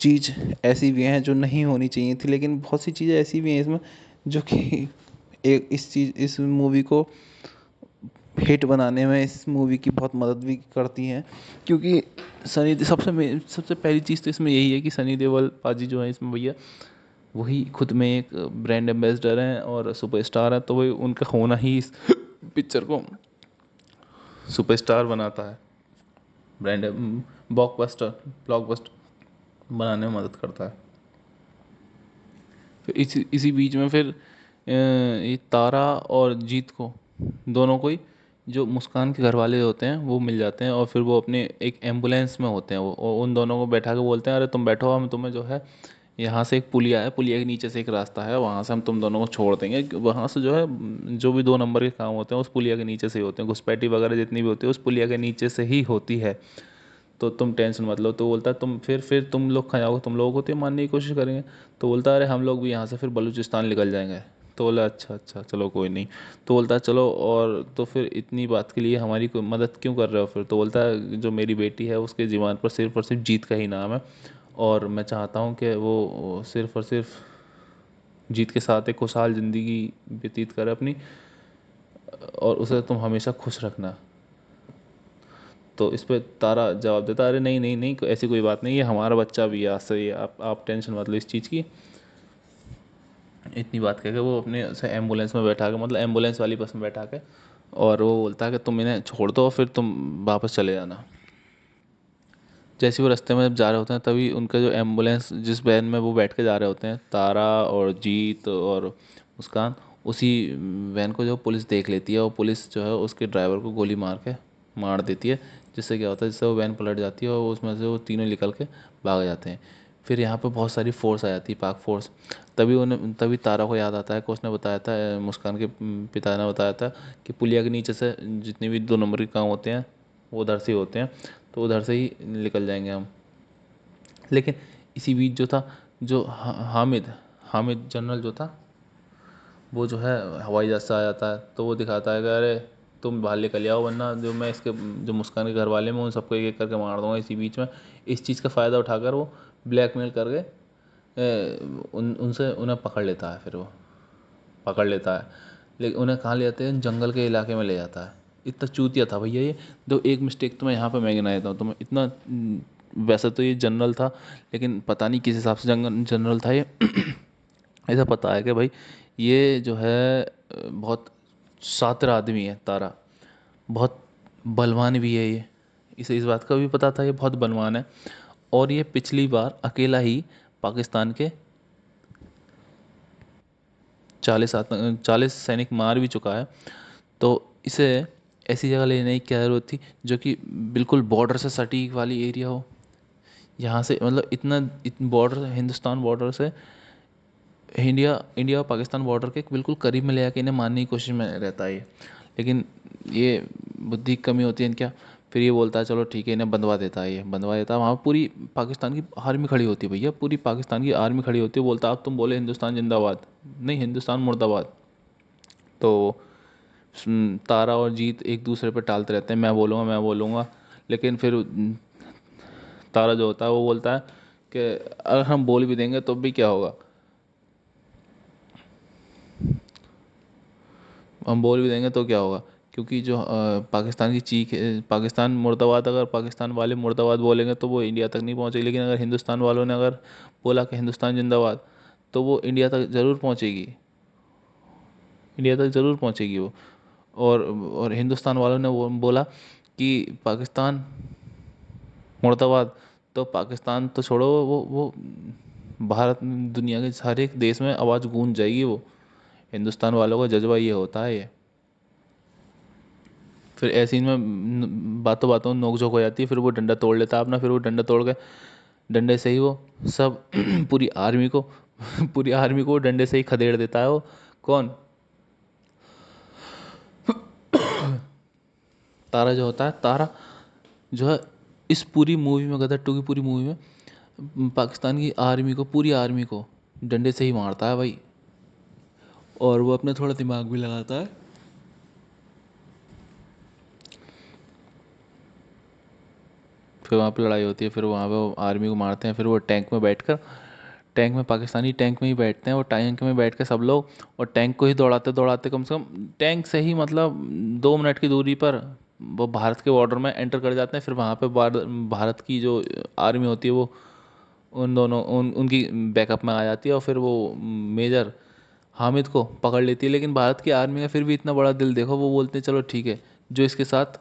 S1: चीज़ ऐसी भी हैं जो नहीं होनी चाहिए थी, लेकिन बहुत सी चीज़ें ऐसी भी हैं इसमें जो कि एक इस मूवी को हिट बनाने में इस मूवी की बहुत मदद भी करती हैं। क्योंकि सबसे पहली चीज़ तो इसमें यही है कि सनी देओल पाजी जो है इसमें भैया, वही खुद में एक ब्रांड एम्बेसडर हैं और सुपरस्टार हैं, तो वही उनका होना ही इस पिक्चर को सुपरस्टार बनाता है, ब्रांड ब्लॉकबस्टर ब्लॉकबस्टर बनाने में मदद करता है। फिर इसी बीच में फिर ये तारा और जीत को दोनों को ही जो मुस्कान के घर वाले होते हैं वो मिल जाते हैं, और फिर वो अपने एक एम्बुलेंस में होते हैं वो, और उन दोनों को बैठा के बोलते हैं अरे तुम बैठो, हम तुम्हें जो है यहाँ से एक पुलिया है, पुलिया के नीचे से एक रास्ता है, वहाँ से हम तुम दोनों को छोड़ देंगे। वहाँ से जो है जो भी 2 नंबर के काम होते हैं उस पुलिया के नीचे से ही होते हैं, घुसपैठी वगैरह जितनी भी होती है उस पुलिया के नीचे से ही होती है, तो तुम टेंशन मत लो। तो बोलता है तुम फिर तुम लोग कहाँ जाओगे, तुम लोगों को तो ये मारने की कोशिश करेंगे। तो बोलता है अरे हम लोग भी यहाँ से फिर बलूचिस्तान निकल जाएंगे। तो बोला अच्छा अच्छा चलो कोई नहीं। तो बोलता है चलो, और तो फिर इतनी बात के लिए हमारी कोई मदद क्यों कर रहे हो फिर। तो बोलता है जो मेरी बेटी है उसके जीवन पर सिर्फ और सिर्फ जीत का ही नाम है, और मैं चाहता हूँ कि वो सिर्फ और सिर्फ जीत के साथ एक खुशहाल ज़िंदगी व्यतीत करे अपनी, और उसे तुम हमेशा खुश रखना। तो इस पे तारा जवाब देता अरे नहीं नहीं नहीं, ऐसी कोई बात नहीं, ये हमारा बच्चा भी है आज से, ये आप टेंशन मत लो इस चीज़ की। इतनी बात कह के वो अपने से एम्बुलेंस में बैठा के, मतलब एम्बुलेंस वाली बस में बैठा के, और वो बोलता है कि तुम इन्हें छोड़ दो फिर तुम वापस चले जाना। जैसे वो रास्ते में जब जा रहे होते हैं तभी उनका जो एम्बुलेंस जिस वैन में वो बैठ के जा रहे होते हैं, तारा और जीत और मुस्कान, उसी वैन को जो पुलिस देख लेती है, और पुलिस जो है उसके ड्राइवर को गोली मार देती है। जिससे क्या होता है, जिससे वो वैन पलट जाती है और उसमें से वो तीनों निकल के भाग जाते हैं। फिर यहाँ पे बहुत सारी फोर्स आ जाती है, पाक फोर्स। तभी तारा को याद आता है कि उसने बताया था, मुस्कान के पिता ने बताया था कि पुलिया के नीचे से जितने भी 2 नंबर के काम होते हैं वो उधर से ही होते हैं, तो उधर से ही निकल जाएंगे हम। लेकिन इसी बीच जो था जो हामिद हामिद जनरल जो था, वो जो है हवाई जहाज से आ जाता है, तो वो दिखाता है कि अरे तुम बाहर निकल आओ, वरना जो मैं इसके जो मुस्कान के घर वाले मैं उन सबको एक एक करके मार दूंगा इसी बीच में। इस चीज़ का फ़ायदा उठाकर वो ब्लैकमेल करके उनसे उन्हें पकड़ लेता है। फिर वो पकड़ लेता है, लेकिन उन्हें कहाँ ले जाते हैं, जंगल के इलाके में ले जाता है। इतना चूतिया था भैया ये। दो एक मिस्टेक तो मैं यहाँ पे मैं गिना देता हूँ, तो मैं इतना वैसे तो ये जनरल था, लेकिन पता नहीं किस हिसाब से जनरल था ये। ऐसा पता है कि भाई ये जो है बहुत शातिर आदमी है तारा, बहुत बलवान भी है ये। इसे इस बात का भी पता था ये बहुत बलवान है, और ये पिछली बार अकेला ही पाकिस्तान के 40 सैनिक मार भी चुका है। तो इसे ऐसी जगह ले जाने की क्या ज़रूरत थी जो कि बिल्कुल बॉर्डर से सटीक वाली एरिया हो। यहाँ से मतलब इतना बॉर्डर, हिंदुस्तान बॉर्डर से इंडिया इंडिया और पाकिस्तान बॉर्डर के बिल्कुल करीब में ले आके इन्हें मारने की कोशिश में रहता है ये। लेकिन ये बुद्धि की कमी होती है क्या, फिर ये बोलता है चलो ठीक है, इन्हें बंधवा देता है। ये बंधवा देता है, वहाँ पूरी पाकिस्तान की आर्मी खड़ी होती है भैया, पूरी पाकिस्तान की आर्मी खड़ी होती है। बोलता है अब तुम बोले हिंदुस्तान जिंदाबाद, नहीं हिंदुस्तान मुर्दाबाद। तो तारा और जीत एक दूसरे पे टालते रहते हैं, मैं बोलूँगा। लेकिन फिर तारा जो होता है वो बोलता है कि अगर हम बोल भी देंगे तो भी क्या होगा, हम बोल भी देंगे तो क्या होगा, क्योंकि जो पाकिस्तान की चीख है, पाकिस्तान मुर्दाबाद, अगर पाकिस्तान वाले मुर्दाबाद बोलेंगे तो वो इंडिया तक नहीं पहुंचेगी, लेकिन अगर हिंदुस्तान वालों ने अगर बोला कि हिंदुस्तान जिंदाबाद, तो वो इंडिया तक ज़रूर पहुंचेगी, इंडिया तक ज़रूर पहुंचेगी वो। और हिंदुस्तान वालों ने वो बोला कि पाकिस्तान मुर्दाबाद, तो पाकिस्तान तो छोड़ो, वो भारत दुनिया के हर एक देश में आवाज़ गूंज जाएगी वो। हिंदुस्तान वालों का जज्बा ये होता है ये। फिर ऐसे ही में बातों बातों में नोक झोंक हो जाती है, फिर वो डंडा तोड़ लेता है अपना, फिर वो डंडा तोड़ के डंडे से ही वो सब पूरी आर्मी को पूरी आर्मी को डंडे से ही खदेड़ देता है वो। कौन, तारा जो होता है, तारा जो है इस पूरी मूवी में, गदर टू की पूरी मूवी में पाकिस्तान की आर्मी को, पूरी आर्मी को डंडे से ही मारता है भाई। और वो अपने थोड़ा दिमाग भी लगाता है। फिर वहाँ पे लड़ाई होती है, फिर वहाँ पे वो आर्मी को मारते हैं, फिर वो टैंक में बैठकर, टैंक में पाकिस्तानी टैंक में ही बैठते हैं वो, टैंक में बैठ के सब लोग, और टैंक को ही दौड़ाते दौड़ाते कम से कम टैंक से ही मतलब 2 मिनट की दूरी पर वो भारत के बॉर्डर में एंटर कर जाते हैं। फिर वहाँ पे भारत की जो आर्मी होती है वो उन दोनों उनकी बैकअप में आ जाती है, और फिर वो मेजर हामिद को पकड़ लेती है। लेकिन भारत की आर्मी का फिर भी इतना बड़ा दिल देखो, वो बोलते हैं चलो ठीक है, जो इसके साथ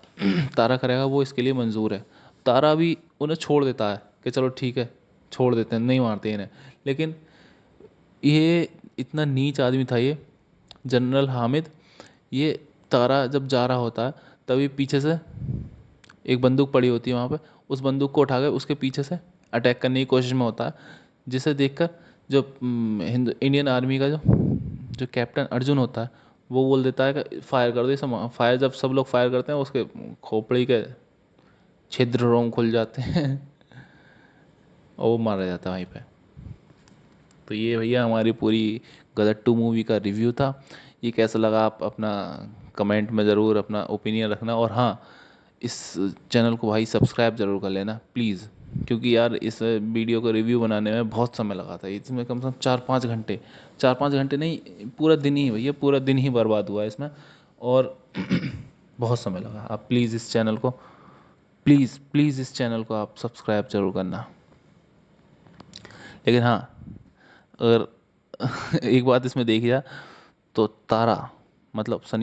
S1: तारा करेगा वो इसके लिए मंजूर है। तारा भी उन्हें छोड़ देता है कि चलो ठीक है, छोड़ देते हैं, नहीं मारते इन्हें। लेकिन ये इतना नीच आदमी था ये जनरल हामिद। ये तारा जब जा रहा होता है, तभी पीछे से एक बंदूक पड़ी होती है वहाँ पे, उस बंदूक को उठा कर उसके पीछे से अटैक करने की कोशिश में होता है, जिसे देखकर जो हिंदू इंडियन आर्मी का जो जो कैप्टन अर्जुन होता है, वो बोल देता है कि फायर कर दो इसे। फायर जब सब लोग फायर करते हैं, उसके खोपड़ी के छिद्र रोम खुल जाते हैं और वो मारा जाता है वहीं पे। तो ये भैया हमारी पूरी गदर टू मूवी का रिव्यू था। ये कैसा लगा आप अपना कमेंट में ज़रूर अपना ओपिनियन रखना, और हाँ, इस चैनल को भाई सब्सक्राइब ज़रूर कर लेना प्लीज़, क्योंकि यार इस वीडियो को रिव्यू बनाने में बहुत समय लगा था। इसमें कम से कम 4-5 घंटे, 4-5 घंटे नहीं, पूरा दिन ही भैया, पूरा दिन ही बर्बाद हुआ है इसमें। और बहुत समय लगा। आप प्लीज़ इस चैनल को, प्लीज़ प्लीज़ इस चैनल को आप सब्सक्राइब ज़रूर करना। लेकिन हाँ, अगर एक बात इसमें देखी जाए तो तारा मतलब सनी